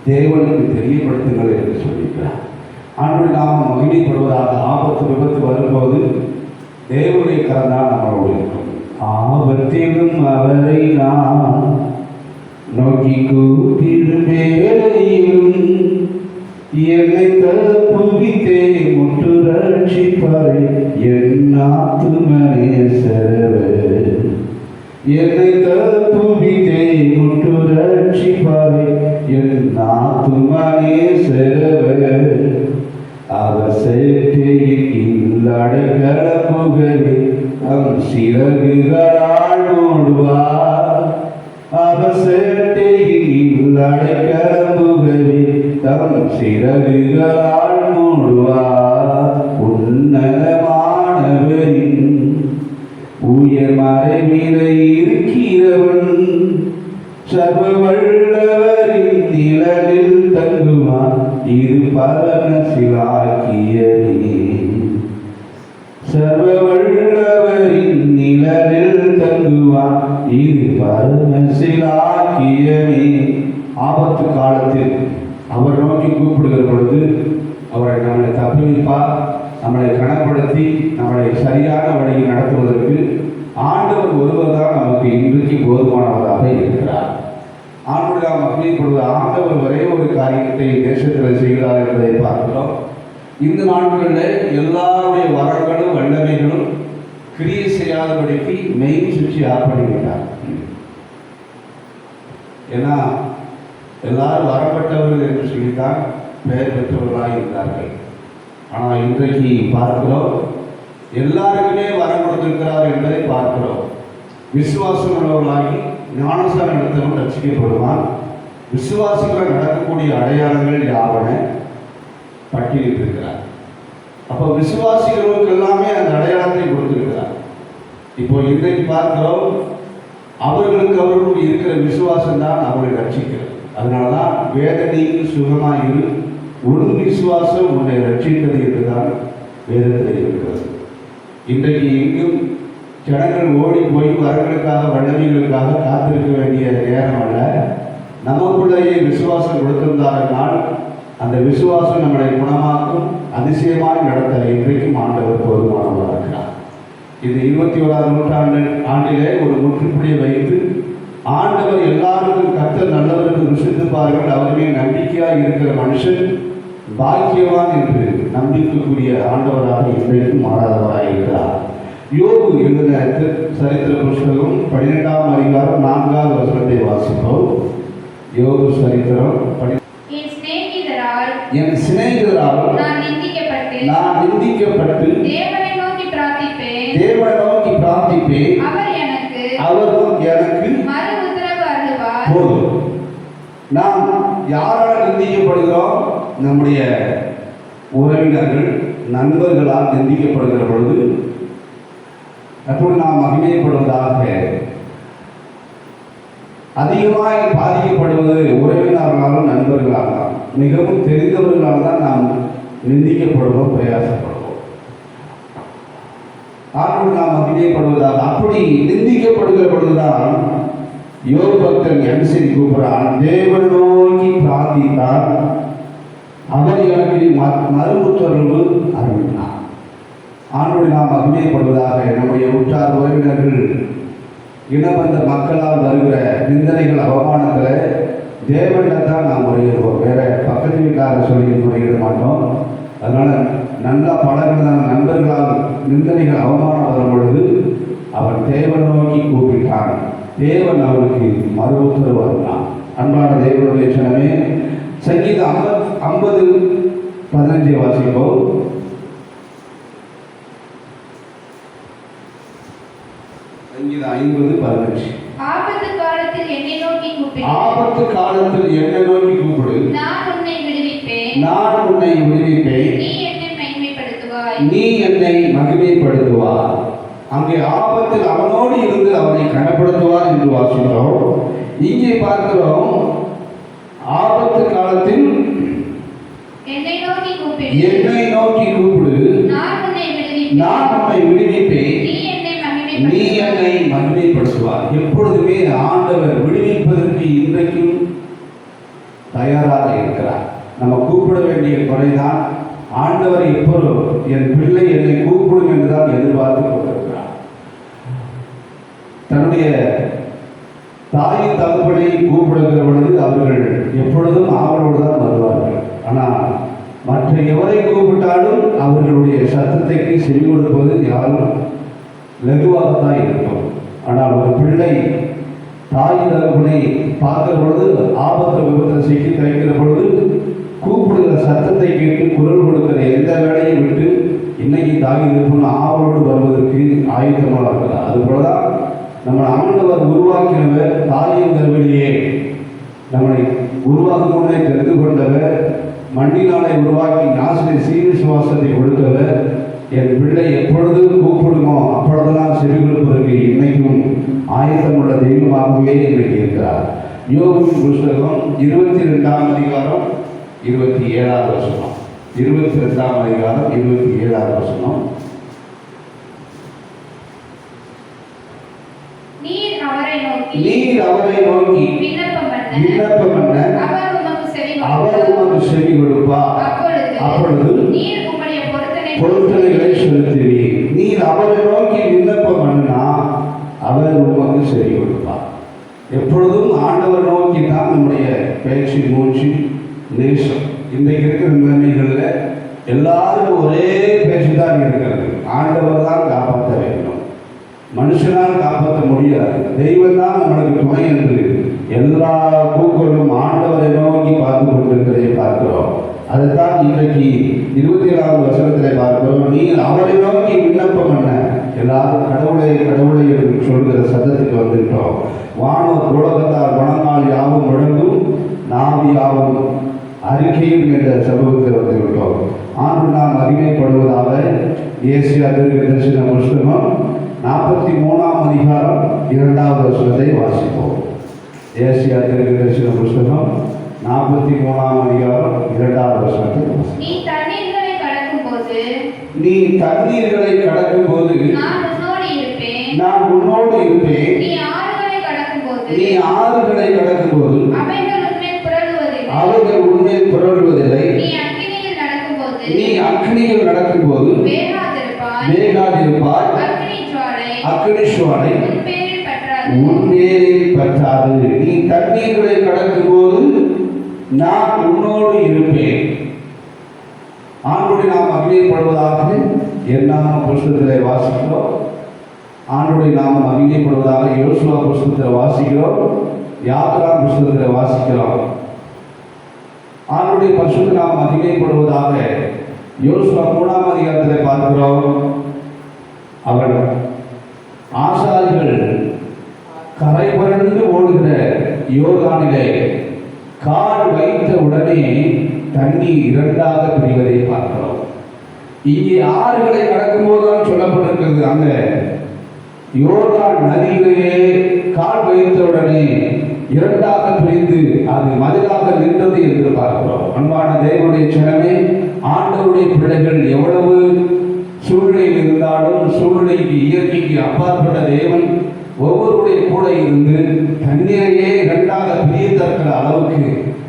தேவனுக்கு தெரியப்படுத்துங்கள் என்று சொல்லியிருக்கிறார். ஆண்டு நாம் மகிமைப்படுவதாக. ஆபத்து விபத்து வரும்போது தேவனுடைய கரந்தான் நம்மளோடு இருக்கும். ஆபத்திலும் அவரை நாம் நோக்கி கூப்பிடும் வேளையிலும் என்னை தப்புவித்தே முற்று ரட்சிப்பாரே என் ஆத்துமனேசரே. என்னை தப்புவித்தே முற்று ரட்சிப்பாரே என் ஆத்துமனேசரே. அவர் சேட்டையில் அடைக்கல புகழே தம் சிறகுகளால் மூடுவார். அவர் சேட்டையில் அடைக்கல புகழே தம் சிறகுகளால் மூடுவார். உன்னதமானவரின் உயர் மறைவிலை இருக்கிறவன் சர்வ வல்லவரின் நிழலில் தங்குவான். இது பரமசிலாக்கியனே. சர்வ வல்லவரின் நிழலில் தங்குவான். இது பரமசிலாக்கியனே. ஆபத்து காலத்தில் அவர் நோக்கி கூப்பிடுகிற பொழுது அவரை நம்மளை தப்புவிப்பார். நம்மளை கனப்படுத்தி நம்மளை சரியான வழியில் நடத்துவதற்கு ஆண்டவர் ஒருவர் தான் நமக்கு இன்றைக்கு போதுமானவராக இருக்கிறார். ஆண்டவர் மகிமைப்படுவது ஆண்டவர் ஒரே ஒரு காரியத்தை தேசத்தில் செய்கிறார் என்பதை பார்க்கிறோம். இந்த நாட்களில் எல்லாருடைய வரங்களும் வல்லமைகளும் கிரியை செய்யாதபடிக்கு மெயின் சுவிட்சை ஆஃப் பண்ணிவிட்டார். ஏன்னா எல்லாரும் வரப்பட்டவர்கள் என்று சொல்லித்தான் பெயர் பெற்றவர்களாக இருந்தார்கள். ஆனால் இன்றைக்கு பார்க்கிறோம் எல்லாருக்குமே வரம் கொடுத்திருக்கிறார் என்பதை பார்க்கிறோம். விசுவாசம் உள்ளவர்களாகி ஞானசார நடத்தவன் ரட்சிக்கப்படுவான். விசுவாசிகள் நடக்கக்கூடிய அடையாளங்கள் யாவன பட்டியலிட்டிருக்கிறார். அப்போ விசுவாசிகளுக்கு எல்லாமே அந்த அடையாளத்தை கொடுத்திருக்கிறார். இப்போ இன்றைக்கு பார்க்கிறோம் அவர்களுக்கு இருக்கிற விசுவாசம் தான் அவர்களை ரட்சிக்கிறது. அதனால்தான் வேதனையில் சுகமாயிரு உன் விசுவாசம் உன்னை ரட்சித்தது என்றுதான் வேதத்தில் இருக்கிறது. இன்றைக்கு எங்கும் ஜனங்கள் ஓடி போய் வரங்களுக்காக வல்லமைகளுக்காக காத்திருக்க வேண்டிய நேரம் அல்ல. நமக்குள்ளேயே விசுவாசம் கொடுத்திருந்தார்கள் அந்த விசுவாசம் நம்மளை குணமாக்கும் அதிசயமாய் நடத்த இன்றைக்கும் ஆண்டவர் போதுமானவராக இருக்கிறார். இது 21ஆம் நூற்றாண்டிலே ஒரு முற்றுப்புள்ளியை வைத்து ஆண்டவர் எல்லாருக்கும் கர்த்தர் நல்லவர் என்று ருசித்துப்பார்கள். அவருமே நம்பிக்கையாக இருக்கிற மனுஷன் பாக்கியவான் என்று நம்பிக்கைக்குரிய ஆண்டவராக இன்றைக்கும் மாறாதவராக இருக்கிறார். யோபு எழுதின சரித்திர புஸ்தகம் 12ஆம் அதிகாரம் 4வது வசனத்தை வாசிப்போம். யோபு சரித்திரம். என் சிநேகிதரால் நான் நிந்திக்கப்பட்டு தேவனை நோக்கி பிரார்த்திப்பேன். அவரும் எனக்கு மறு உத்தரவு அருளுவார். போதும். நாம் யாரால் நிந்திக்கப்படுகிறோம்? நம்முடைய உறவினர்கள் நண்பர்களால் நிந்திக்கப்படுகிற பொழுது அப்போது நாம் மகிமைப்படுவதாக. அதிகமாக பாதிக்கப்படுவது உறவினர்களாலும் நண்பர்களாலும். மிகவும் தெரிந்தவர்களால் தான் நாம் நிந்திக்கப்படுவோம், பிரயாசப்படுவோம். ஆண்டவர் நாம் மகிமைப்படுவதாக. அப்படி நிந்திக்கப்படுகிற பொழுதுதான் யோபு பக்தன் எம்சரி கூப்பிடுறான், தேவன் நோக்கி பிரார்த்தித்தார், அவர் எனக்கு மறுமுத்தரவு அருளினார். ஆண்டவர் நாம் மகிமைப்படுவதாக. நம்முடைய உற்றார் உறவினர்கள் இனவந்த மக்களால் வருகிற நிந்தனைகள் அவமானத்தில் தேவனிடத்தான் நாம் முறையிடுவோம். வேற பக்கத்து வீட்டார சொல்லி முறையிட மாட்டோம். அதனால நல்லா பழகின நண்பர்களால் நிந்தனைகள் அவமானம் வரும் பொழுது அவன் தேவன் நோக்கி கூப்பிட்டான். தேவன் அவனுக்கு மறு உத்தரவு அருளினார். அன்பான தேவனுடைய சனமே, சங்கீதம் 50:15 வாசிப்போம். சங்கீதம் 50:15. ஆபத்து காலத்தில் என்னை நோக்கி கூப்பிடு. ஆபத்து காலத்தில் என்னை நோக்கி கூப்பிடு. நான் உன்னை விடுவிப்பேன். நான் உன்னை விடுவிப்பேன். நீ என்னை மகிமைப்படுத்துவாய். நீ என்னை மகிமைப்படுத்துவாய். அங்கே ஆபத்தில் அவனோடு இருந்து அவனை கனப்படுத்துவார் என்று வாசிக்கிறோம். இங்கே பார்க்கிறோம், ஆபத்து காலத்தில் என்னை நோக்கி கூப்பிடு. என்னை நோக்கி கூப்பிடு. நான் உன்னை விடுவிப்பேன். நான் உன்னை விடுவிப்பேன். நீ நீ என்னை என்னை மகிமைப்படுத்துவார். எப்பொழுதுமே ஆண்டவர் விடுவிப்பதற்கு இன்றைக்கும் தயாராக இருக்கிறார். நம்ம கூப்பிட வேண்டிய குறைதான், ஆண்டவர் எப்பொழுது என் பிள்ளை என்னை கூப்பிடும் என்றுதான் எதிர்பார்த்து கொண்டிருக்கிறார். தன்னுடைய தாயின் தகப்பனை கூப்பிடுகிற பொழுது அவர்கள் எப்பொழுதும் ஆவலோடு தான் வருவார்கள். ஆனால் மற்ற எவரை கூப்பிட்டாலும் அவர்களுடைய சத்தத்தைக்கு செவி கொடுப்பது யாரும் லகுவாகத்தான் இருக்கும். ஆனால் ஒரு பிள்ளை தாய் தகப்பனை பார்க்கிற பொழுது, ஆபத்து விபத்தில் சிக்கி தைக்கிற பொழுது கூப்பிடுகிற சத்தத்தை கேட்டு குரல் கொடுக்கிற எந்த வேலையும் விட்டு இன்னைக்கு தாய் தகப்பன் ஆவலோடு வருவதற்கு ஆயுதமாக இருக்கிறார். அதுபோலதான் நம்ம ஆண்டவர் உருவாக்கினவர் தாயின் கருவிலேயே நம்மளை உருவாக்கும் முன்னே தெரிந்து கொண்டவர், மண்ணினாலை உருவாக்கி நாசினை சீனி சுவாசத்தை கொடுத்தவர். என் பிள்ளை எப்பொழுது கூப்பிடுமோ அப்பொழுதெல்லாம் செவி கொடுப்பதற்கு இன்னைக்கும் ஆயத்தமுள்ள தெய்வமாகவே இன்றைக்கு இருக்கிறார். யோபுவின் புஸ்தகம் 22ஆம் அதிகாரம் 27ஆவது வசனம். 22ஆம் அதிகாரம் 27ஆவது வசனம். நீர் அவரை நோக்கி விண்ணப்பம் பண்ண அவர் உமக்கு செவி கொடுப்பார். அப்பொழுது நீர் உம்முடைய பொருத்தனைகளை செலுத்துவீர். நீர் அவரை நோக்கி விண்ணப்பம் பண்ணினா அவர் உமக்கு செவி கொடுப்பார். எப்பொழுதும் ஆண்டவர் நோக்கி தான் நம்முடைய பேச்சு, மூச்சு, நேசம். இன்றைக்கு இருக்கிற நிலைமைகளில் எல்லாருக்கும் ஒரே பேச்சு தான் இருக்கிறது. ஆண்டவர் தான் காப்பாற்ற வேண்டும், மனுஷனால் காப்பாற்ற முடியாது. தெய்வம் தான் நம்மளுக்கு துணை என்று எல்லா கூக்குகளும் ஆண்டவரை நோக்கி பார்த்து கொண்டிருக்கிறதை பார்க்கிறோம். அதைத்தான் இன்றைக்கு 27ஆவது வசனத்தில் பார்க்கிறோம். நீ அவரை நோக்கி விண்ணப்பம் பண்ண. எல்லாரும் கடவுளை கடவுளை என்று சொல்கிற சத்தத்துக்கு வந்துவிட்டோம். வானோர் உலகத்தார் குணமால் யாவும் முழங்கும், நாவி யாவும் அறிக்கையும் என்ற சமூகத்தில் வந்துவிட்டோம். ஆண்டு நாம் மகிமைப்படுவதாக. ஏசியா தீர்க்கதரிசன புஸ்தகம் 43ஆம் அதிகாரம் 2வது வசனத்தை வாசிப்போம். ஏசியா தீர்க்கதரிசன புஸ்தகம் 43ஆம் அதிகாரம் 2வது வசனத்தை வாசிப்போம். நீ தண்ணீர்களை கடக்கும் போது நான் உன்னோடு இருப்பேன். நீ ஆறுகளை கடக்கும் போது அவைகள் உன்மேல் புரளுவதில்லை. நீ அக்கினியில் நடக்கும் போது வேகாதிருப்பாய். அக்கினி சுவாலை உன்மேலில் பற்றாது. நீ தண்ணீர்களை கடக்கும் போது நான் உன்னோடு இருப்பேன். ஆண்டுடைய நாம் மகிமைப்படுவதாக. என்னாம புஸ்தகத்திலே வாசிக்கிறோம். ஆண்டுடைய நாம் மகிமைப்படுவதாக யோசுவா புஸ்தகத்தில் வாசிக்கிறோம், யாத்ரா புஸ்தகத்தில் வாசிக்கிறோம். ஆண்டுடைய பரிசுத்த நாம் மகிமைப்படுவதாக யோசுவா 3ஆம் அதிகாரத்தில் பார்க்கிறோம். அவர் ஆசாரிகள் கரை புரண்டு ஓடுகிற யோர்தானிலே கால் வைத்த உடனே தண்ணீர் இரண்டாக பிரிவதை பார்க்கிறோம். இங்கே ஆறுகளை கடக்கும் போதுதான் சொல்லப்பட்டிருக்கிறது. அந்த யோர்தான் நதியிலேயே கால் வைத்த உடனே இரண்டாக பிரிந்து அது மதிலாக நின்றது என்று பார்க்கிறோம். அன்பான தேவனுடைய ஜனமே, ஆண்டவருடைய பிள்ளைகள் எவ்வளவு சூழ்நிலையில் இருந்தாலும் சூழ்நிலைக்கு இயற்கைக்கு அப்பாற்பட்ட தேவன் ஒவ்வொருடைய கூட இருந்து தண்ணீரையே இரண்டாக பிரியத்தற்கிற அளவுக்கு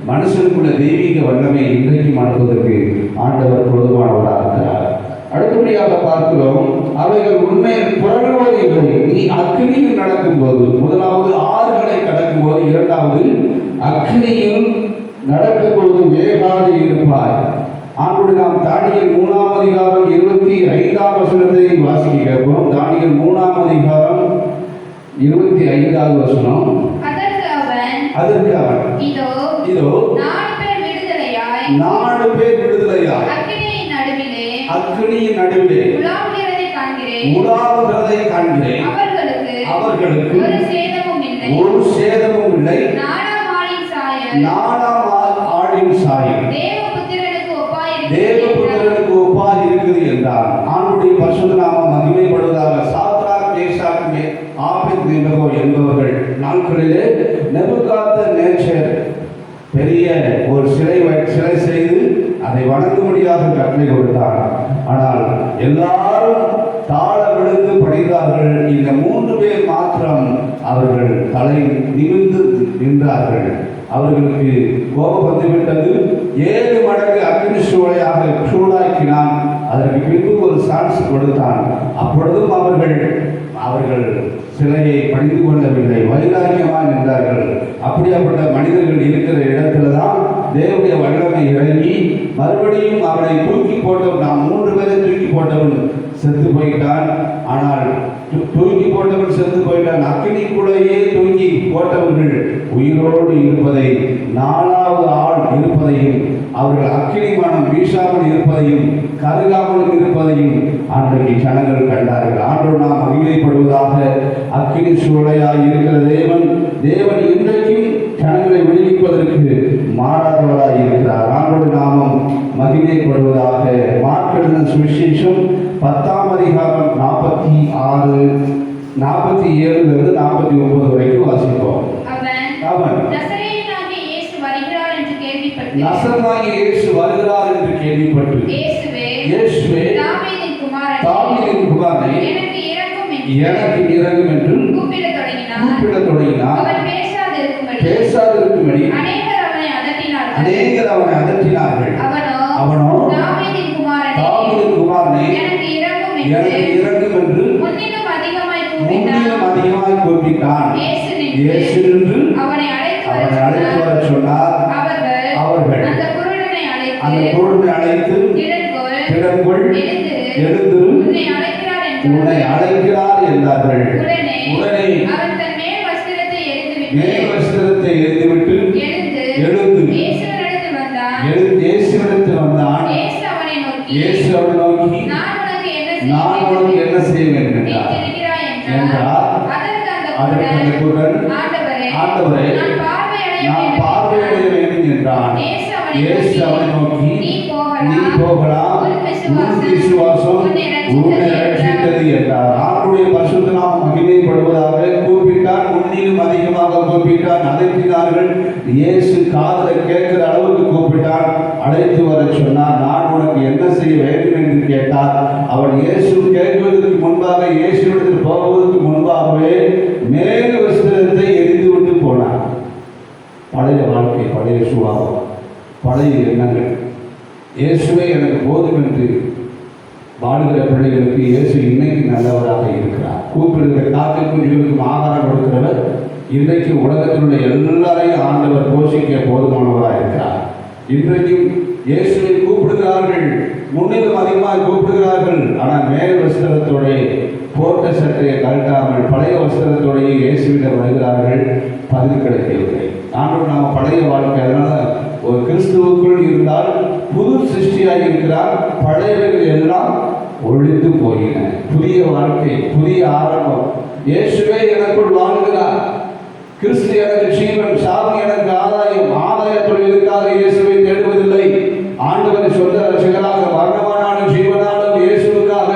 மனுஷனுக்குள்ள தெய்வீக வல்லமை இன்றைக்கு மாற்றுவதற்கு ஆண்டவர் பொதுவானவராக இருக்கிறார். அடுத்தபடியாக பார்க்கிறோம், அவைகள் உண்மையில் புரளுவது இல்லை. நீ அக்னியில் நடக்கும்போது, முதலாவது ஆறுகளை கடக்கும்போது, இரண்டாவது அக்னியில் நடக்கும்போது வேகாது இருப்பாய். ஆண்டு நாம் தானியல் 3ஆம் அதிகாரம் 25ஆம் வசனத்தை வாசிக்க கேட்போம். தானியல் 3ஆம் அதிகாரம் 25வது வசனம். அதற்கு அவன் இதோ 4 பேர் விடுதலையாய் அக்னியின் நடுவிலே உலாவுகிறதை காண்கிறேன். அவர்களுக்கு ஒரு சேதமும் இல்லை. 4ஆம் ஆளின் சாயல் தேவபுத்திரனுக்கு ஒப்பாய் இருக்குது என்றார். ஆண்டுடைய பரிசுத்த நாமம் மகிமைப்படுவதாக. சாத்ராக், மேஷாக், ஆபேத்நேகோ என்பவர்கள் நாட்களிலே நேபுகாத்நேச்சர் பெரிய ஒரு சிலை செய்து அதை வணங்கும்படியாக கட்டளை கொடுத்தார். ஆனால் எல்லாரும் தாழ விழுந்து பணிந்தார்கள். இந்த 3 பேர் மாத்திரம் அவர்கள் தலை நிமிர்ந்து நின்றார்கள். அவர்களுக்கு கோபம் வந்துவிட்டது. 7 மடங்கு அக்னி சூடாக்கினான். அதற்கு பின்பு ஒரு சான்ஸ் கொடுத்தான். அப்பொழுதும் அவர்கள் சிலையை பணிந்து கொள்ளவில்லை, வைராக்கியமாக நின்றார்கள். அப்படியாப்பட்ட மனிதர்கள் இருக்கிற இடத்துல தான் தேவனுடைய வல்லமை இறங்கி மறுபடியும் அவனை தூக்கி போட்டவன், நாம் 3 பேரை தூக்கி போட்டவன் செத்து போயிட்டான். ஆனால் தூக்கி போட்டவன் செத்து போயிட்டான். அக்னிக்குள்ளேயே தூக்கி போட்டவர்கள் உயிரோடு இருப்பதை, 4வது ஆள் இருப்பதையும், அவர்கள் அக்கினி மனம் வீசாமல் இருப்பதையும் கருகாமல் இருப்பதையும் அன்றைக்கு ஜனங்கள் கண்டார்கள். ஆண்டவர் நாம் மகிமைப்படுவதாக. அக்கினி சூளையாய் இருக்கிற தேவன் இன்றைக்கும் ஜனங்களை விடுவிப்பதற்கு மாறாதவராய் இருக்கிறார். ஆண்டவர் நாமம் மகிமைப்படுவதாக. மார்க் எழுதின சுவிசேஷம் 10ஆம் அதிகாரம் 46, 47 49 வரைக்கும் வாசிப்போம். அவன் நசரேயனாகிய இயேசு வருகிறார் என்று கேள்விப்பட்டு இயேசுவே தாவீதின் குமாரனே எனக்கு இறங்கும் என்று கூப்பிடத் தொடங்கினார். பேசாதிருக்கும்படி அநேகர் அவனை அதட்டினார்கள். அவனோ தாவீதின் குமாரனே எனக்கு இறங்கும் என்று முன்னிலும் அதிகமாய் கூப்பிட்டான். இயேசு நின்று அவனை அழைத்து வர சொன்னார். அவர்கள் அந்த குருடனை அழைத்து கிடங்கொள், எழுந்து உன்னை அழைக்கிறார் என்றார்கள். உடனே மேல் வஸ்திரத்தை எறிந்துவிட்டு எழுந்து இயேசுவிடத்தில் வந்தான். இயேசு அவனை நோக்கி நான் உனக்கு என்ன செய்ய வேண்டும் என்றார். அதற்கு அந்த குருடன் ஆண்டவரே நான் பார்வையடைய வேண்டும் என்றான். இயேசு அவனை நோக்கி நீ போகலாம், உன் விசுவாசம் உன்னை ரட்சித்தது என்றார். ஆண்டவருடைய பரிசுத்த நாமம் மகிமைப்படுவதாக. கூப்பிட்டான், முன்னிலும் அதிகமாக கூப்பிட்டான். அதட்டினார்கள். இயேசு காதலை கேட்கிற அளவுக்கு கூப்பிட்டான். அழைத்து வர சொன்னார். நான் உனக்கு என்ன செய்ய வேண்டும் என்று கேட்டார். அவன் இயேசு கேட்பதற்கு முன்பாக, இயேசுவிடத்தில் போவதற்கு முன்பாகவே மேல் வஸ்திரத்தை எரிந்து விட்டு போனான். பழைய வாழ்க்கை, பழைய சுபாவம், பழைய எண்ணங்கள். இயேசுவே எனக்கு போதும் என்று வாழ்கிற பிள்ளைகளுக்கு இயேசு இன்னைக்கு நல்லவராக இருக்கிறார். கூப்பிடுகிற காத்திற்கும் ஆகாரம் கொடுக்கிறவர் இன்றைக்கு உலகத்தில் உள்ள எல்லாரையும் ஆண்டவர் போஷிக்க போதுமானவராக இருக்கிறார். இன்றைக்கும் இயேசுவை கூப்பிடுகிறார்கள், முன்னிலும் அதிகமாக கூப்பிடுகிறார்கள். ஆனால் மேல் வஸ்திரத்தோட போட்ட சட்டையை கழட்டாமல் பழைய வஸ்திரத்தோடையே இயேசுவிடம் வருகிறார்கள். பதில் கிடைக்கவில்லை. ஆண்டவர் நாம் பழைய வாழ்க்கை. அதனால ஒரு கிறிஸ்துவுக்குள் இருந்தால் புது சிருஷ்டியாக இருக்கிறார். பழையவைகள் எல்லாம் ஒழித்து போயின. புதிய வாழ்க்கை, புதிய ஆரம்பம். இயேசுவே எனக்குள் வாழ்கிறார். கிறிஸ்து எனக்கு ஜீவன், சாமி எனக்கு ஆதாயம். ஆதாய தொழிலுக்காக இயேசுவை தேடுவதில்லை. ஆண்டவரை சொந்த ரசிகராக மரணமானாலும் ஜீவனாலும் இயேசுவுக்காக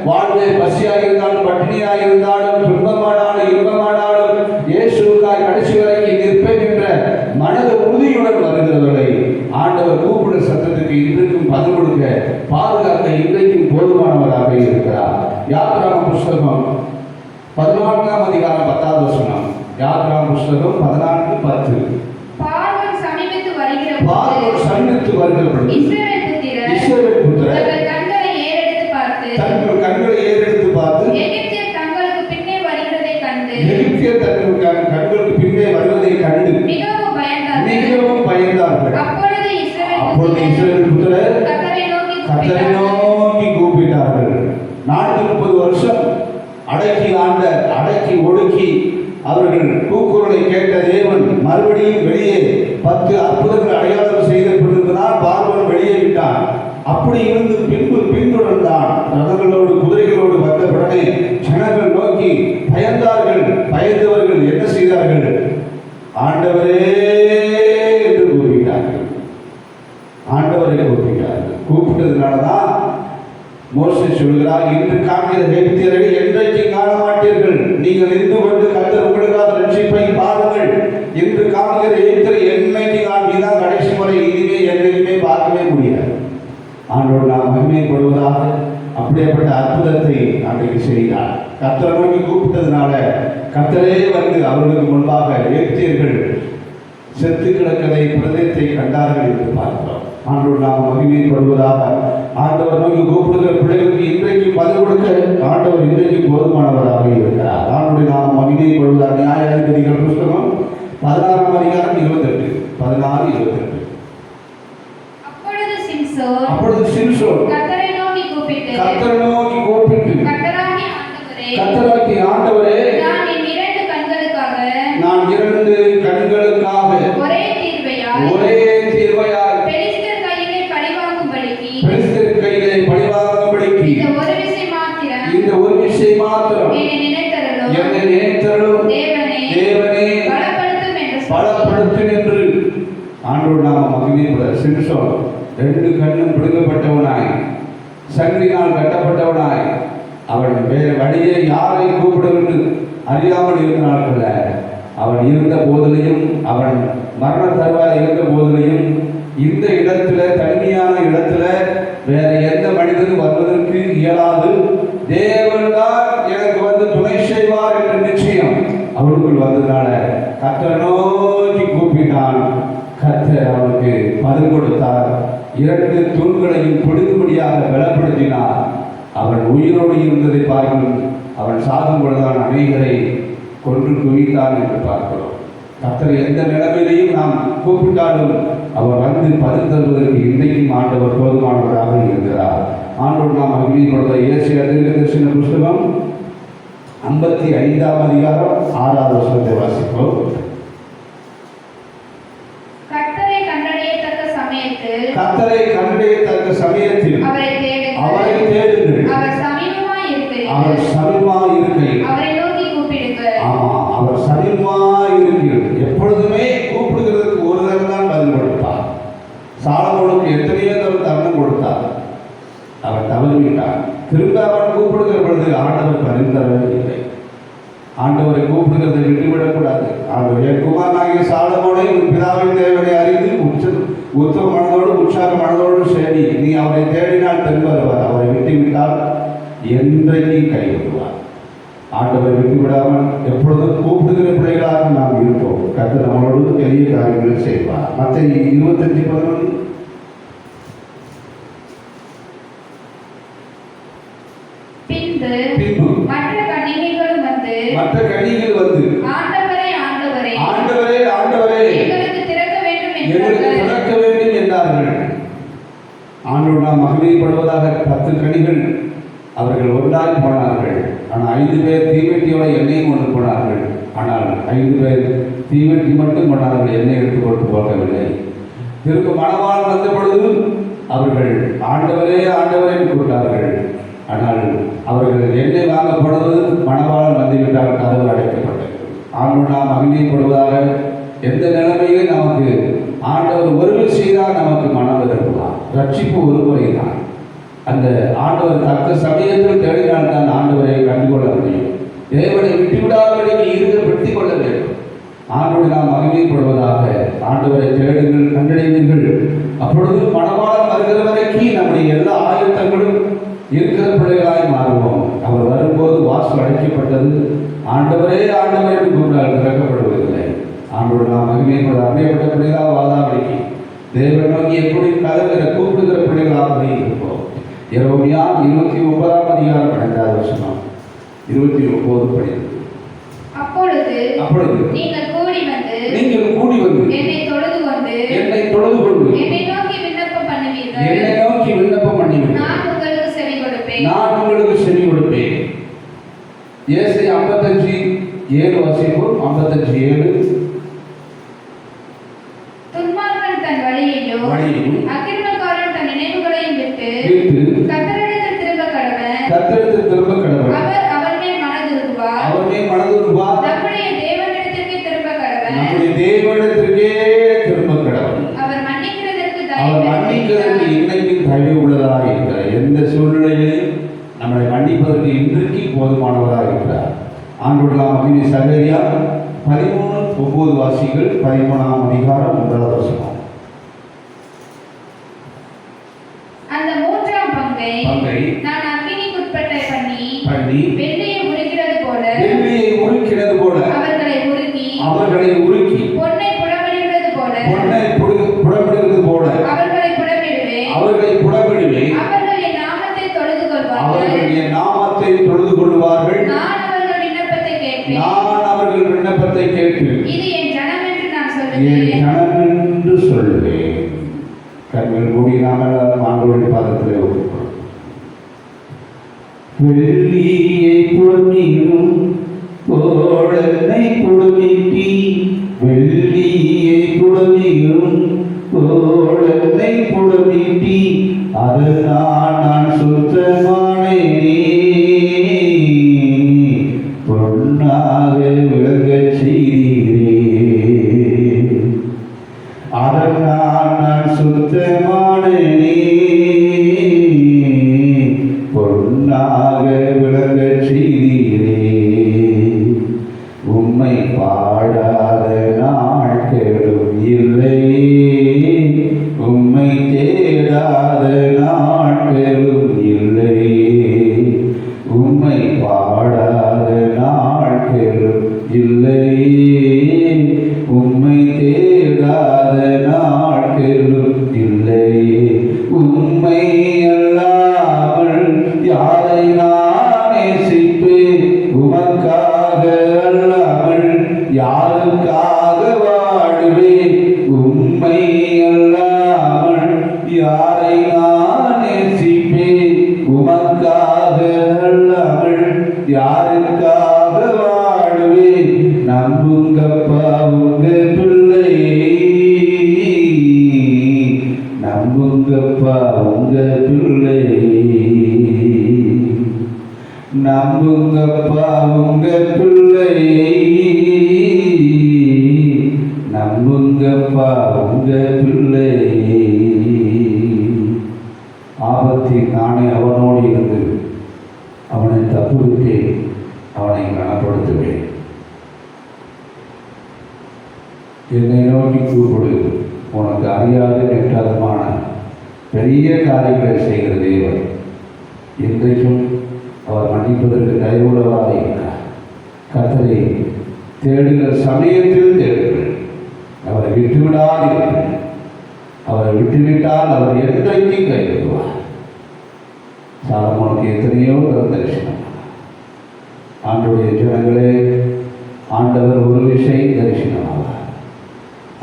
வாழ்வே. பசியாக இருந்தாலும் பட்டினியாக இருந்தாலும் துன்பமானாலும் இன்பமானாலும் இயேசுவுக்காக கடைசி வரைக்கும் நிற்பேன் இன்றைக்கும் பதில் கொடுக்க பாதுகாக்க இன்றைக்கும் போதுமானவராக இருக்கிறார். யாத்ராம புஸ்தகம் 14ஆம் அதிகாரம் 10வது வசனம். யாத்ராம புஸ்தகம் 14:10. பார்வோன் சமீபித்து வருகிற பார்வோன் சமீபித்து வருகிற பொழுது இஸ்ரவேல் புத்திரர் தங்கள் கண்களை ஏறெடுத்து பார்த்து எகிப்தியர் தங்களுக்கு பின்னே வருகிறதை கண்டு மிகவும் பயந்தார்கள். அப்பொழுது இஸ்ரவேல் புத்திரர் கர்த்தரை நோக்கி கூப்பிட்டார்கள். 430 வருஷம் அடக்கி ஒடுக்கி அவர்கள் கூக்குரலை கேட்ட தேவன் மறுபடியும் வெளியே 10 அற்புதங்கள் அடையாளம் செய்யப்பட்டிருந்ததால் பார்வோன் வெளியே விட்டான். அப்படி இருந்து பின்தொடர்ந்தான். ரதங்களோடு குதிரைகளோடு வந்தவுடனே ஜனங்கள் நோக்கி பயந்தார்கள். பயந்தவர்கள் என்ன செய்தார்கள்? ஆண்டவரே என்று கூப்பிட்டார்கள். ஆண்டவரை கூப்பிட்டார்கள். கூப்பிட்டதுனாலதான் மோசே சொல்கிறார், இன்று காண்கிற எகிப்தியரை என்றைக்கு காண மாட்டீர்கள். நீங்கள் இருந்து கொண்டு கர்த்தர் உங்களுக்காக ரட்சிப்பை பாருங்கள். இன்று காண்கிற எகிப்தியரை என்னைக்கு காண்கிறார்? கடைசி முறை இனிமே என்றைக்குமே பார்க்கவே முடியாது. ஆண்டோடு நாம் மகிமைப்படுவதாக அப்படியேப்பட்ட அற்புதத்தை அன்றைக்கு செய்தார். கர்த்தரை நோக்கி கூப்பிட்டதுனால கர்த்தரே வந்து அவர்களுக்கு முன்பாக எகிப்தியர்கள் செத்து கிடக்கதை பிரதேசத்தை கண்டார்கள் என்று பார்க்கிறோம். ஆண்டோடு நாம் மகிமைப்படுவதாக. ஆண்டவர் நோக்கி கூப்பிடுகிற பிள்ளைகளுக்கு இன்றைக்கு பதில் கொடுக்க ஆண்டவர் இன்றைக்கு போதுமானவராக இருக்கிறார். ஆண்டோடு நாம் மகிமைப்படுவதாக. நியாயாதிபதிகள் புஸ்தகம் 16ஆம் அதிகாரம் 28, 16, 28. அப்பொழுது சிம்சோன் கர்த்தரை நோக்கி கூப்பிட்டு கர்த்தராகிய ஆண்டவரே, நான் என் 2 கண்களுக்காக ஒரே தீர்வையால் பெலிஸ்தர் கையிலே பழிவாங்கும்படிக்கு இந்த ஒரு விஷயம் மாத்திரம் என்னை நினைத்தருளும் தேவனே பலப்படுத்தும் என்று ஆண்டோடு நாம மகிமைப்பட. சிம்சோன் 2 கண்ணும் பிடுங்கப்பட்டவனாய், சங்கிலினால் கட்டப்பட்டவனாய், அவன் வேறு வழியை யாரை கூப்பிடுவது அறியாமல் இருந்த நாட்களில் அவன் இருந்த போதிலையும், அவன் மரண தருவாய் இருந்த போதிலையும், இந்த இடத்துல தனிமையான இடத்துல வேற எந்த மனிதனும் வருவதற்கு இயலாது. தேவன் தான் எனக்கு வந்து துணை செய்வார் என்ற நிச்சயம் அவனுக்குள் வந்ததுனால கர்த்தரை நோக்கி கூப்பிட்டான். கர்த்தர் அவனுக்கு பதில் கொடுத்தார். 2 தூண்களையும் பிடிக்கும்படியாக பலப்படுத்தினார். அவன் உயிரோடு இருந்ததை பார்க்கும். அவன் சாகும் பொழுதுதான் அநேகரை கொன்று குவித்தான் என்று பார்க்கிறோம். கர்த்தர் எந்த நிலைமையிலையும் நாம் கூப்பிட்டாலும் அவர் வந்து பதில் தருவதற்கு இன்றைக்கும் ஆண்டவர் போதுமானவராக இருக்கிறார். ஆண்டோடு நாம் மகிமைப்படுத்த ஏசியா தீர்க்கதரிசன புஸ்தகம் 55ஆம் அதிகாரம் 6வது வசனத்தை வாசிப்போம். கர்த்தரை கண்டடையத்தக்க சமயத்தில் அவரை தேடுங்கள். அவர் சமீபமாய் இருக்கிறார். அவரை நோக்கி கூப்பிடுங்கள். அவர் சமீபமாய் இருக்கிறார். எப்பொழுதுமே கூப்பிடுகிறதுக்கு ஒரு தரம் தான் பதில் கொடுப்பார். சாலமோனுக்கு எத்தனையோ தருணம் கொடுத்தார். அவர் தவறிவிட்டார். திரும்ப அவன் கூப்பிடுகிற பொழுது ஆண்டவர் பரிந்தரவே இல்லை. ஆண்டவரை கூப்பிடுகிறதை விட்டுவிடக்கூடாது. ஆண்டவர் என் குமாரனாகிய சாலமோனை உன் பிதாவின் தேவனை அறிந்து உத்தம மனதோடு உற்சாக மனதோடு சரி, நீ அவரை தேடினால் திரும்ப வருவார். அவரை விட்டுவிட்டால் என்றைக்கு கைவிடுவார். ஆண்டவரை விட்டுவிடாமல் எப்பொழுதும் கூப்பிடுகிற பிள்ளைகளாக நாம் இருப்போம். கர்த்தர் நம்மளோடு பெரிய காரியங்களை செய்வார். மத்தேயு 25:11. பின்பு மற்ற கன்னிகைகள் வந்து ஆண்டவரே எங்களுக்கு திறக்க வேண்டும் என்றார்கள். ஆண்டோடு நாம் மகிமைப்படுவதாக. 10 கன்னிகள் அவர்கள் ஒன்றாய் போனார்கள். ஆனால் 5 பேர் தீவெட்டியோட எண்ணெய் கொண்டு போனார்கள். ஆனால் 5 பேர் தீவெட்டி மட்டும் போனார்கள், எண்ணெய் எடுத்து கொண்டு போகவில்லை. திரும்ப மணவாளன் வந்த பொழுது அவர்கள் ஆண்டவரே கூப்பிட்டார்கள். ஆனால் அவர்கள் எண்ணெய் வாங்கப்படுவது மணவாளன் வந்துவிட்டால் கதவு அடைக்கப்பட்டது. ஆண்டோடு நாம் மகிமைப்படுவதாக. எந்த நிலைமையிலும் நமக்கு ஆண்டவர் ஒரு விஷயம் நமக்கு மனம் விரும்புவார். ரட்சிப்பு ஒரு முறை தான். அந்த ஆண்டவர் தக்க சமயத்தில் தேடினால்தான் ஆண்டவரை கண்டுகொள்ள முடியும். தேவனை விட்டுவிடாதபடிக்கு ஈடுபடுத்திக் கொள்ள வேண்டும். ஆண்டோடு நாம் மகிமைப்படுவதாக. ஆண்டவரை தேடுங்கள், கண்டடைவீர்கள். அப்பொழுது மணவாளன் வருகிற அறியப்பட்ட பிள்ளைகளாக வாதாடிக்கு தேவனை நோக்கி எப்படி கதவுகிற கூப்பிடுகிற பிள்ளைகளாக இருப்போம். எரேமியா 29ஆம் அதிகாரம் 12வது வசனம் 29 படிக்கிறது. அப்பொழுது நீங்கள் கூடி வந்து என்னை தொழுது கொண்டு என்னை நோக்கி விண்ணப்பம் பண்ணுவீர்கள். நான் உங்களுக்கு செவி கொடுப்பேன். ஏசாயா 55:7 வாசிப்போம். 55:7. துன்மார்க்கன் தன் வழியையும் அக்கிரமக்காரன் தன் நினைவுகளையும் விட்டு கர்த்தரிடத்தில் திரும்ப கடவன். அவர் மேல் மனதுருகுவார். நம்முடைய தேவனிடத்திற்கே திரும்ப கடவன். அவர் மன்னிக்கிறதற்கு இன்னைக்கு தயவு உள்ளதாக இருக்கிறார். எந்த சூழ்நிலையிலும் நம்மளை மன்னிப்பதற்கு இன்றைக்கு போதுமானவராக இருக்கிறார். ஆண்டோடு மகிமை. சகரியா 13:9 வாசிகள். 13ஆம் அதிகாரம் 1வது வசனம். அந்த மூன்றாம் பங்கை நான் அக்கினிக்குட்பட்ட பண்ணி வெள்ளியை உருக்கிறது போல அவர்களை உருக்கி பொன்னை புடமிடுகிறது போல அவர்களை புடமிடுவேன். அவர்கள் என் நாமத்தை தொழுது கொள்வார்கள். நான் அவர்கள் விண்ணப்பத்தை கேட்டு இது என் ஜனம் என்று சொல்லுவேன். கண்கள் மூடி நாங்கள் ஆண்டவருடைய பாதத்திலே ஒப்புக்கொள்வோம். வெள்ளியை பொன்னிலும் கோடனை குடுமிட்டி அதனால் நான் சுத்தமானேனே பொன்னாக விளங்கச் செய்தீரே. அதனால் நான் சுத்தமானேனே பொன்னாக விளங்கச் செய்தீரே. உம்மை பாடாத நாட்களும் இல்லை, உம்மை தேடாத நாட்களும் இல்லை, உம்மை பாடாத நாட்களும் இல்லை, உம்மை தேடாத நாட்களும் இல்லை. உம்மை அல்லாமல் யாரை நான் நேசிப்பேன்? உமக்காக அல்லாமல் யாருக்காக வாடுவேன்? உம்மை அல்லாமல் யாரை நான் நேசிப்பேன்? உமக்காக அல்லாமல் யாருக்காக வாடுவேன்? நம்புங்கப்பா உங்க பிள்ளை, நம்புங்கப்பா உங்க பிள்ளை, நம்புங்கப்பா உங்க பிள்ளை, நம்புங்கப்பா உங்க பிள்ளை. ஆபத்தில் நானே அவனோடு இருந்து அவனை தப்புவித்து அவனை கனப்படுத்துவேன். என்னை நோக்கி கூப்பிடு, உனக்கு அறியாத நெட்டாதமான பெரிய காரியங்களை செய்கிற தேவன். இன்றைக்கும் அவர் மன்னிப்பதற்கு தயவுள்ளவராக இருக்கிறார். கர்த்தரை தேடுகிற சமயத்தில் தேடுங்கள், அவரை விட்டுவிடாதீர்கள். அவரை விட்டுவிட்டால் அவர் என்றைக்கும் கைவிடுவார். சாலமோனுக்கு எத்தனையோ தரிசனம். ஆண்டவருடைய ஜனங்களே, ஆண்டவர் ஒரு விஷயம் தரிசனமாவார்.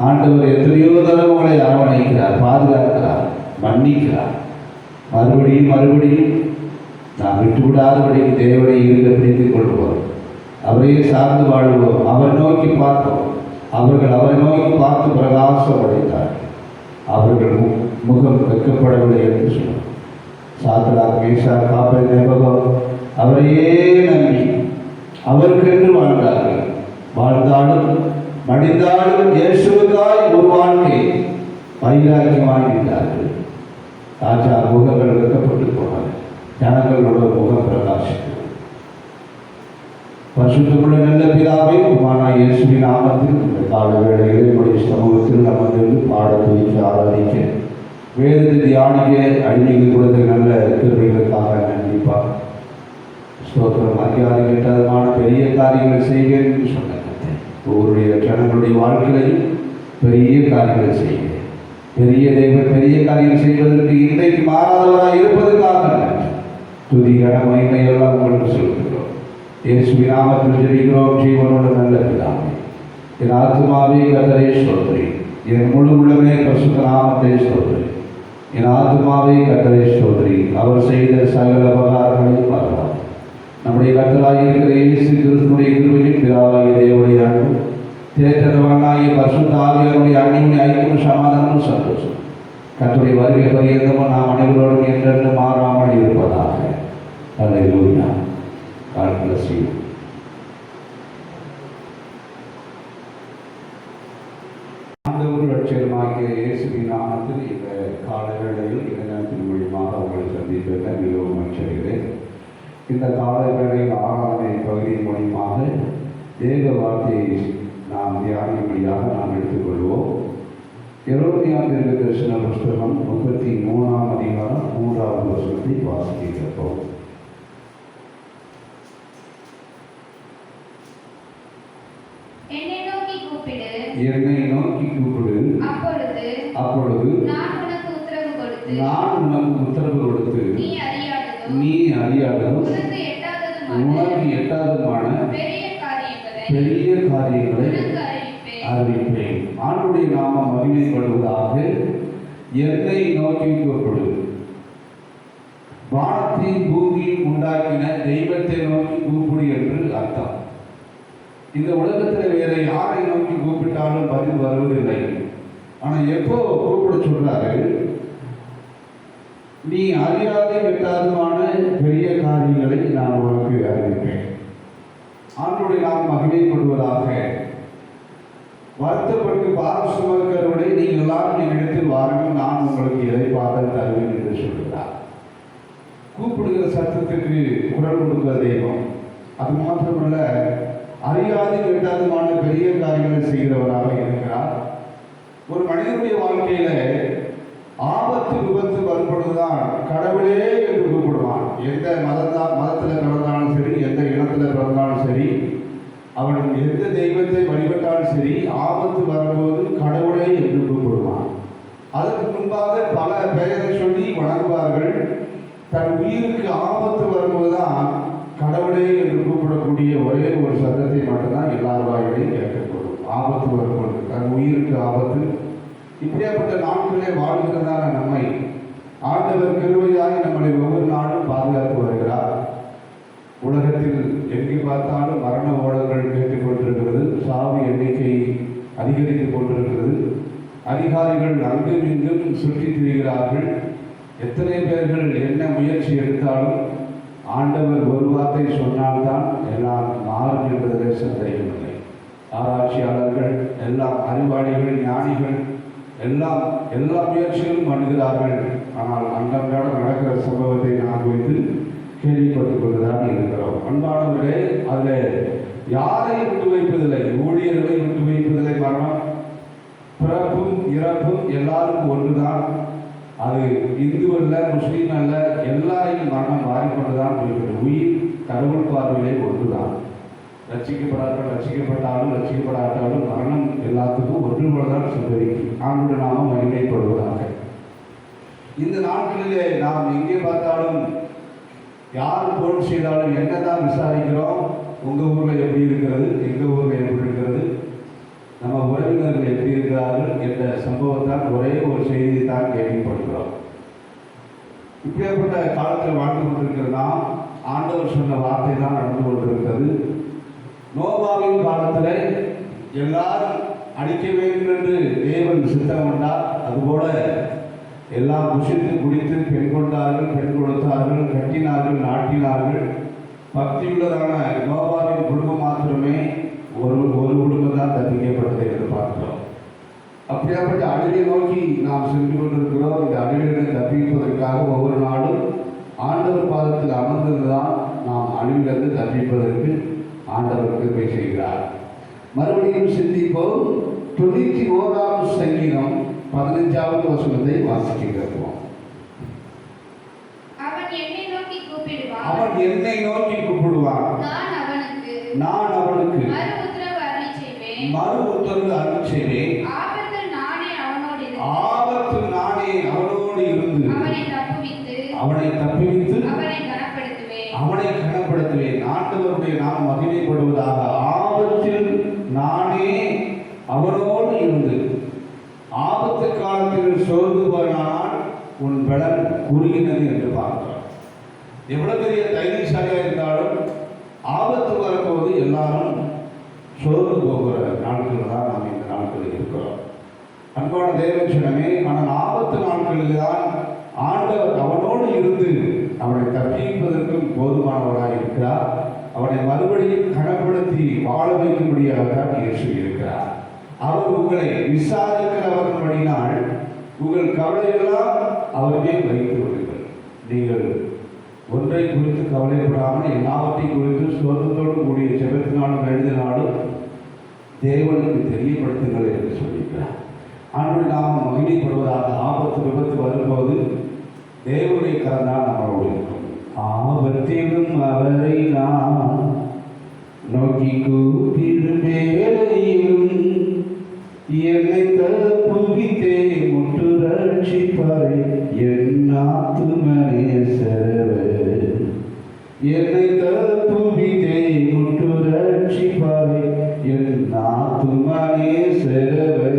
ஆண்டவர் எத்தனையோ தடவைகளை அரவணைக்கிறார், பாதுகாக்கிறார், மன்னிக்கிறார். மறுபடியும் நாம் விட்டுவிடாதபடிக்கு தேவனை இருக்க பிடித்துக் கொள்வோம். அவரையே சார்ந்து வாழ்வோம். அவர் நோக்கி பார்ப்போம். அவர்கள் அவரை நோக்கி பார்த்து பிரகாசம் அடைந்தார்கள். அவர்கள் முகம் வைக்கப்படவில்லை என்று சொன்னார். சாத்ராக், மேஷாக், ஆபேத்நேகோ அவரையே நம்பி அவருக்கென்று வாழ்ந்தார்கள். வாழ்ந்தாலும் மடிந்தாலும் இயேசுவுக்காய் ஒரு வாழ்க்கை வைராக்கியமாகிவிட்டார்கள். ராஜா முகங்கள் வைக்கப்பட்டு போனார். ஜனங்களோட முகம் பிரகாசிக்கும். பரிசுத்தமுள்ள நல்ல பிதாவே, குமாரனாகிய இயேசுவின் நாமத்தில் இந்த கால வேளையிலே நம்முடைய சமூகத்தில் நமக்கு பாடத்தை ஆராதிக்க வேதத்தை தியானிக்க அடிமைகள் கொடுத்த நல்ல கிருபைகளுக்காக நன்றிப்பா. ஸ்தோத்திரம். அறியாத கேட்டதமான பெரிய காரியங்களை செய்வேன் என்று சொன்ன ஒவ்வொருடைய ஜனங்களுடைய வாழ்க்கையிலையும் பெரிய காரியங்களை செய்கிறேன். பெரிய தெய்வம் பெரிய காரியம் செய்வதற்கு இன்றைக்கு மாறாதவராக இருப்பதற்காக துதி கன மகிமை எல்லாம் உங்களுக்கு சொல்கிறோம். இயேசுவின் நாமத்தில் ஜெபிக்கிறோம் ஜீவனோடு நல்ல பிதாவே. என் ஆத்துமாவே கர்த்தரை ஸ்தோத்திரி, என் முழு உள்ளமே பரிசுத்த நாமத்தை ஸ்தோத்திரி. என் ஆத்துமாவே கர்த்தரை ஸ்தோத்திரி, அவர் செய்த சகல உபகாரங்களையும் மறவார். நம்முடைய கர்த்தராகிய இருக்கிற இயேசு கிறிஸ்துவினுடைய கிருபையும் பிதாவாகிய தேவனுடைய அன்பும் தேற்றவானாகிய பரிசுத்த ஆவியாருடைய அன்பின் ஐக்கியமும் சமாதானமும் சந்தோஷம் கர்த்தருடைய வருகை பரியந்தமும் நாம் அனைவரோடும் என்றென்று மாறாமல் இருப்பதாக. அல்லேலூயா. God bless you. ஆண்டவர் ரட்சகருமாகிய இயேசுவின் நாமத்தில் இந்த கால வேளையில் இந்த நேரத்தின் மூலியமாக உங்களை சந்திப்பதில் மிகவும் மகிழ்ச்சியடைகிறேன். இந்த கால வேளையில் ஆராதனை பகுதியின் மூலியமாக தேவ வார்த்தையை நாம் தியானிக்கும்படியாக நாம் எடுத்துக்கொள்வோம். எரோமியா தீர்க்கதரிசன புஸ்தகம் 33ஆம் அதிகாரம் 3வது வசனத்தை வாசிக்க கேட்போம். என்னை நோக்கி கூப்பிடு, என்னை நோக்கி கூப்பிடு, அப்பொழுது நான் உனக்கு உத்தரவு கொடுத்து நீ அறியாததும் உனக்கு எட்டாததுமான பெரிய காரியங்களை அறிவிப்பேன். ஆண்டுடைய நாமம் மகிமைப்படுவதாக. என்னை நோக்கி கூப்பிடு. வானத்தையும் பூமியும் உண்டாக்கின தெய்வத்தை நோக்கி கூப்பிடு என்று அர்த்தம். இந்த உலகத்தில் வேற யாரை நோக்கி கூப்பிட்டாலும் பதில் வருவதில்லை. ஆனால் எப்போ கூப்பிட சொல்றாரு, நீ அறியாத வெட்டாதமான பெரிய காரியங்களை நான் உனக்கு அறிவிப்பேன். ஆண்டுடைய நாம் மகிமைப்படுவதாக. வருத்தப்பட்டு பாரம் சுமக்கிறவரை நீங்கள் எல்லாரும் என்னிடத்தில் வாருங்கள், நான் உங்களுக்கு இளைப்பாறுதல் தருவேன் என்று சொல்கிறார். கூப்பிடுகிற சத்தத்துக்கு குரல் கொடுக்கிற தெய்வம். அது மாத்திரமல்ல, அறியாது வெட்டாதமான பெரிய காரியங்களை செய்கிறவராக இருக்கிறார். ஒரு மனிதனுடைய வாழ்க்கையில ஆபத்து விபத்து வரும்பொழுதுதான் கடவுளே என்று கூப்பிடுவான். எந்த மதத்தில் பிறந்தாலும் சரி, எந்த இனத்தில் பிறந்தாலும் சரி, அவன் எந்த தெய்வத்தை வழிபட்டாலும் சரி, ஆபத்து வரும்போது கடவுளே என்று கூப்பிடுவான். அதற்கு முன்பாக பல பெயரை சொல்லி வணங்குவார்கள். தன் உயிருக்கு ஆபத்து வரும்போதுதான் கடவுளே என்று கூப்பிடக்கூடிய ஒரே ஒரு சத்தத்தை மட்டும்தான் எல்லார் வாயிலையும் கேட்கப்படும். ஆபத்து வரும்போது, தன் உயிருக்கு ஆபத்து. இப்படியாப்பட்ட நாட்களே வாழ்கிறதான நம்மை ஆண்டவர் கிருபையாய் நம்மளை ஒவ்வொரு நாளும் பாதுகாத்து வருகிறார். உலகத்தில் எங்கே பார்த்தாலும் மரண ஓடங்கள் கேட்டுக் கொண்டிருக்கிறது. சாவு எண்ணிக்கை அதிகரித்துக் கொண்டிருக்கிறது. அதிகாரிகள் அங்கும் இங்கும் சுற்றித் திரிகிறார்கள். எத்தனை பேர்கள் என்ன முயற்சி எடுத்தாலும் ஆண்டவர் ஒரு வார்த்தை சொன்னால்தான் எல்லாம் மாறும் என்பதிலே சந்தேகமில்லை. ஆராய்ச்சியாளர்கள் எல்லாம், அறிவாளிகள், ஞானிகள் எல்லாம் எல்லா முயற்சிகளும் பண்ணுகிறார்கள். ஆனால் அன்றாடம் நடக்கிற சம்பவத்தை நாம் வைத்து கேள்விப்பட்டுக் கொண்டுதான் இருக்கிறோம். அன்பானவர்களே, அதில் யாரையும் விட்டு வைப்பதில்லை, ஊழியர்களை விட்டு வைப்பதில்லை. மரணம், பிறப்பும் இறப்பும் எல்லாருக்கும் ஒன்றுதான். அது இந்து அல்ல, முஸ்லீம் அல்ல, எல்லாரையும் மரணம் மாறிக்கொண்டுதான் இருக்கிறது. உயிர் கடவுள் பார்வையிலே ஒன்றுதான். ரட்சிக்கப்பட்டாலும் ரட்சிக்கப்படாட்டாலும் மரணம் எல்லாத்துக்கும் ஒன்று போலதான் சம்பவிக்கும். ஆண்டு நாம மகிமைப்படுவதாக. இந்த நாட்களிலே நாம் எங்கே பார்த்தாலும் யார் போன் செய்தாலும் என்னதான் விசாரிக்கிறோம். உங்கள் ஊரில் எப்படி இருக்கிறது, எங்கள் ஊரில் எப்படி இருக்கிறது, நம்ம உறவினர்கள் எப்படி இருக்கிறார்கள் என்ற சம்பவத்தான் ஒரே ஒரு செய்தி தான் கேள்விப்படுகிறோம். இப்படியாப்பட்ட காலத்தில் வாழ்ந்து கொண்டிருக்கிற நாம் ஆண்டவர் சொன்ன வார்த்தை தான் நடந்து கொண்டிருக்கிறது. நோவாவின் காலத்தில் எல்லாரும் அடிக்க வேண்டும் என்று தேவன் சித்தம் கொண்டார். அதுபோல எல்லாம் புசித்து குடித்து பெண் கொண்டார்கள், பெண் கொடுத்தார்கள், கட்டினார்கள், நாட்டினார்கள். பக்தியுள்ளதான நோவாவின் குடும்பம் மாத்திரமே ஒரு குடும்பம் தான் தப்பிக்கப்பட்டதை என்று பார்க்கிறோம். அப்படியாப்பட்ட அழிவை நோக்கி நாம் சென்று கொண்டிருக்கிறோம். இந்த அழிவிலிருந்து தப்பிப்பதற்காக ஒவ்வொரு நாளும் ஆண்டவர் பாதத்தில் அமர்ந்திருந்துதான் நாம் அழிவிலிருந்து தப்பிப்பதற்கு ஆண்டவர் கிருபை செய்கிறார். மறுபடியும் சிந்திப்போம். 91ஆம் சங்கீதம் 15வது வசனத்தை வாசிக்க கேட்போம். அவன் என்னை நோக்கி கூப்பிடுவான், நான் அவனுக்கு மறு உத்தரவு அருளி செய்வேன். ஆபத்தில் அவனை தப்புவித்து அவனை கனப்படுத்துவேன். அவனை கனப்படுத்துவேன். ஆண்டவருடைய நாம் மகிமைப்படுவதாக. ஆபத்தில் நானே அவனோடு இருந்து ஆபத்து காலத்தில் சோர்ந்து போனால் உன் பலன் குறுகினது என்று பார்க்கிறோம். எவ்வளவு பெரிய தைரியசாலியா இருந்தாலும் ஆபத்து வரும்போது எல்லாரும் சோர்ந்து போகிற நாட்கள் தான் நாம் இந்த நாட்களில் இருக்கிறோம். அன்பான தேவச்சனமே, ஆனால் ஆபத்து நாட்களில் தான் ஆண்டவர் அவனோடு இருந்து அவனை தப்பிப்பதற்கும் போதுமானவராக இருக்கிறார். அவனை மறுபடியும் கனப்படுத்தி வாழ வைக்கும்படியாக தான் இயேசு இருக்கிறார். அவர் உங்களை விசாரிக்கிறவர்களினால் உங்கள் கவலையெல்லாம் அவர் மேல் வைத்து விடுங்கள். நீங்கள் ஒன்றை குறித்து கவலைப்படாமல் எல்லாவற்றையும் குறித்து சோதத்தோடு கூடிய ஜெபத்தினாலும் எழுதினாலும் தேவனுக்கு தெரியப்படுத்துங்கள் என்று சொல்லியிருக்கிறார். ஆண்டு நாம் மகிமைப்படுவதாக. ஆபத்து விபத்து வரும்போது தேவனுடைய கரந்தான் நம்மளோடு இருக்கும். ஆபத்திலும் அவரை நான் நோக்கி கூப்பிடும் வேளையிலும் என்னை தப்புவித்தே முற்று ரட்சிப்பாரே என் ஆத்துமனேசரவர். என்னை தப்புவித்தே முற்று ரட்சிப்பாரே என் ஆத்துமனேசரவர்.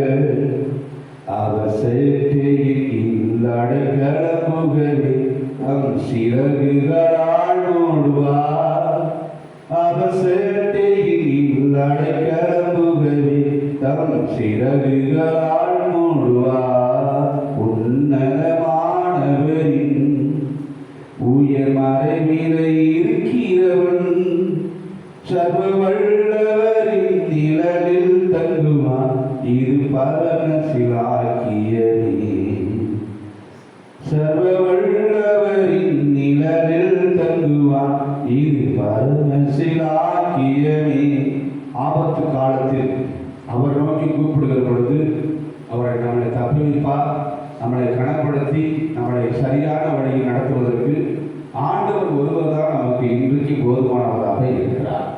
அவர் சேட்டையில் இல்லடைகளப்புகவே தம் சிறகுகளால் மூடுவார். அவர் சேட்டையில் இல்லடைகளப்புகவே தம் சிறகுகளால் மூடுவார். உன்னதமானவரின் உயர் மறைவிலை இருக்கிறவன் சர்வ வல்லவரின் நிழலில் தங்குவான். இது பரமசிலாக்கியமே. சர்வ வல்லவரின் நிழலில் தங்குவான். இது பரமசிலாக்கியமே. ஆபத்து காலத்தில் அவர் நோக்கி கூப்பிடுகிற பொழுது அவரை நம்மளை தப்புவிப்பார். நம்மளை கனப்படுத்தி நம்மளை சரியான வழியில் நடத்துவதற்கு ஆண்டவர் ஒருவர் தான் நமக்கு இன்றைக்கு போதுமானவராக இருக்கிறார்.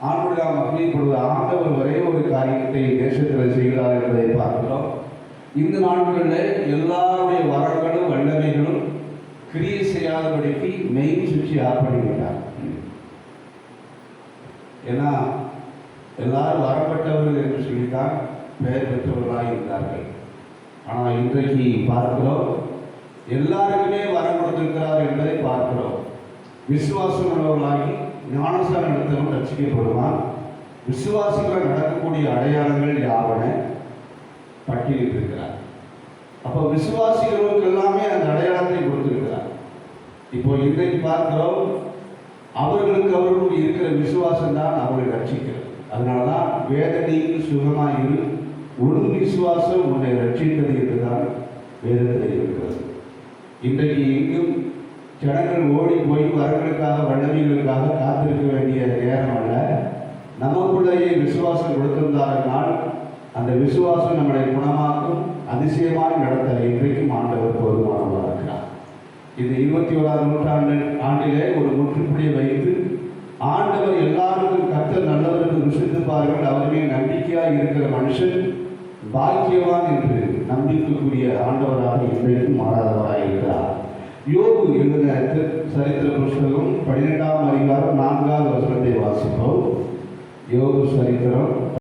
ஆண்டவராக மகிமைப்படுவது ஆண்டவர் ஒரே ஒரு காரியத்தை தேசத்தில் செய்கிறார் என்பதை பார்க்கிறோம். இந்த நாட்களில் எல்லாருடைய வரங்களும் வல்லமைகளும் கிரியை செய்யாதபடிக்கு மெயின் சுவிட்சை ஆஃப் பண்ணிவிட்டார். ஏன்னா எல்லாரும் வரப்பட்டவர்கள் என்று சொல்லித்தான் பெயர் பெற்றவர்களாக இருந்தார்கள். ஆனால் இன்றைக்கு பார்க்கிறோம் எல்லாருக்குமே வரம் கொடுத்திருக்கிறார் என்பதை பார்க்கிறோம். விசுவாசம் உள்ளவர்களாகி ஞானஸ்தானம் எடுத்தவன் ரட்சிக்கப்படுவான். விசுவாசிகள் நடக்கக்கூடிய அடையாளங்கள் யாவன பட்டியலிட்டிருக்கிறார். அப்போ விசுவாசிகளுக்கு எல்லாமே அந்த அடையாளத்தை கொடுத்திருக்கிறார். இப்போ இன்றைக்கு பார்க்கிறோம் அவர்களுக்கு இருக்கிற விசுவாசம் தான் அவர்களை ரட்சிக்கிறது. அதனால்தான் வேதனையில் சுகமாயிரு உன் விசுவாசம் உன்னை ரட்சித்தது என்றுதான் வேதத்தில் இருக்கிறது. இன்றைக்கு எங்கும் ஜனங்கள் ஓடி போய் வரங்களுக்காக வல்லமைகளுக்காக காத்திருக்க வேண்டிய நேரம் அல்ல. நமக்குள்ளேயே விசுவாசம் கொடுத்திருந்தார்கள் அந்த விசுவாசம் நம்மளை குணமாக்கும், அதிசயமாய் நடத்த இன்றைக்கும் ஆண்டவர் போதுமானவராக இருக்கிறார். இது 21ஆம் நூற்றாண்டிலே ஒரு முற்றுப்புள்ளியை வைத்து ஆண்டவர் எல்லாருக்கும் கர்த்தர் நல்லவர் என்று ருசித்துப்பார்கள், அவருமே நம்பிக்கையாக இருக்கிற மனுஷன் பாக்கியவான் என்று நம்பிக்கைக்குரிய ஆண்டவராக இன்றைக்கும் மாறாதவராக இருக்கிறார். யோபு எழுதின சரித்திர புஸ்தகம் 12ஆம் அதிகாரம் 4வது வசனத்தை வாசிப்போம். யோபு சரித்திரம்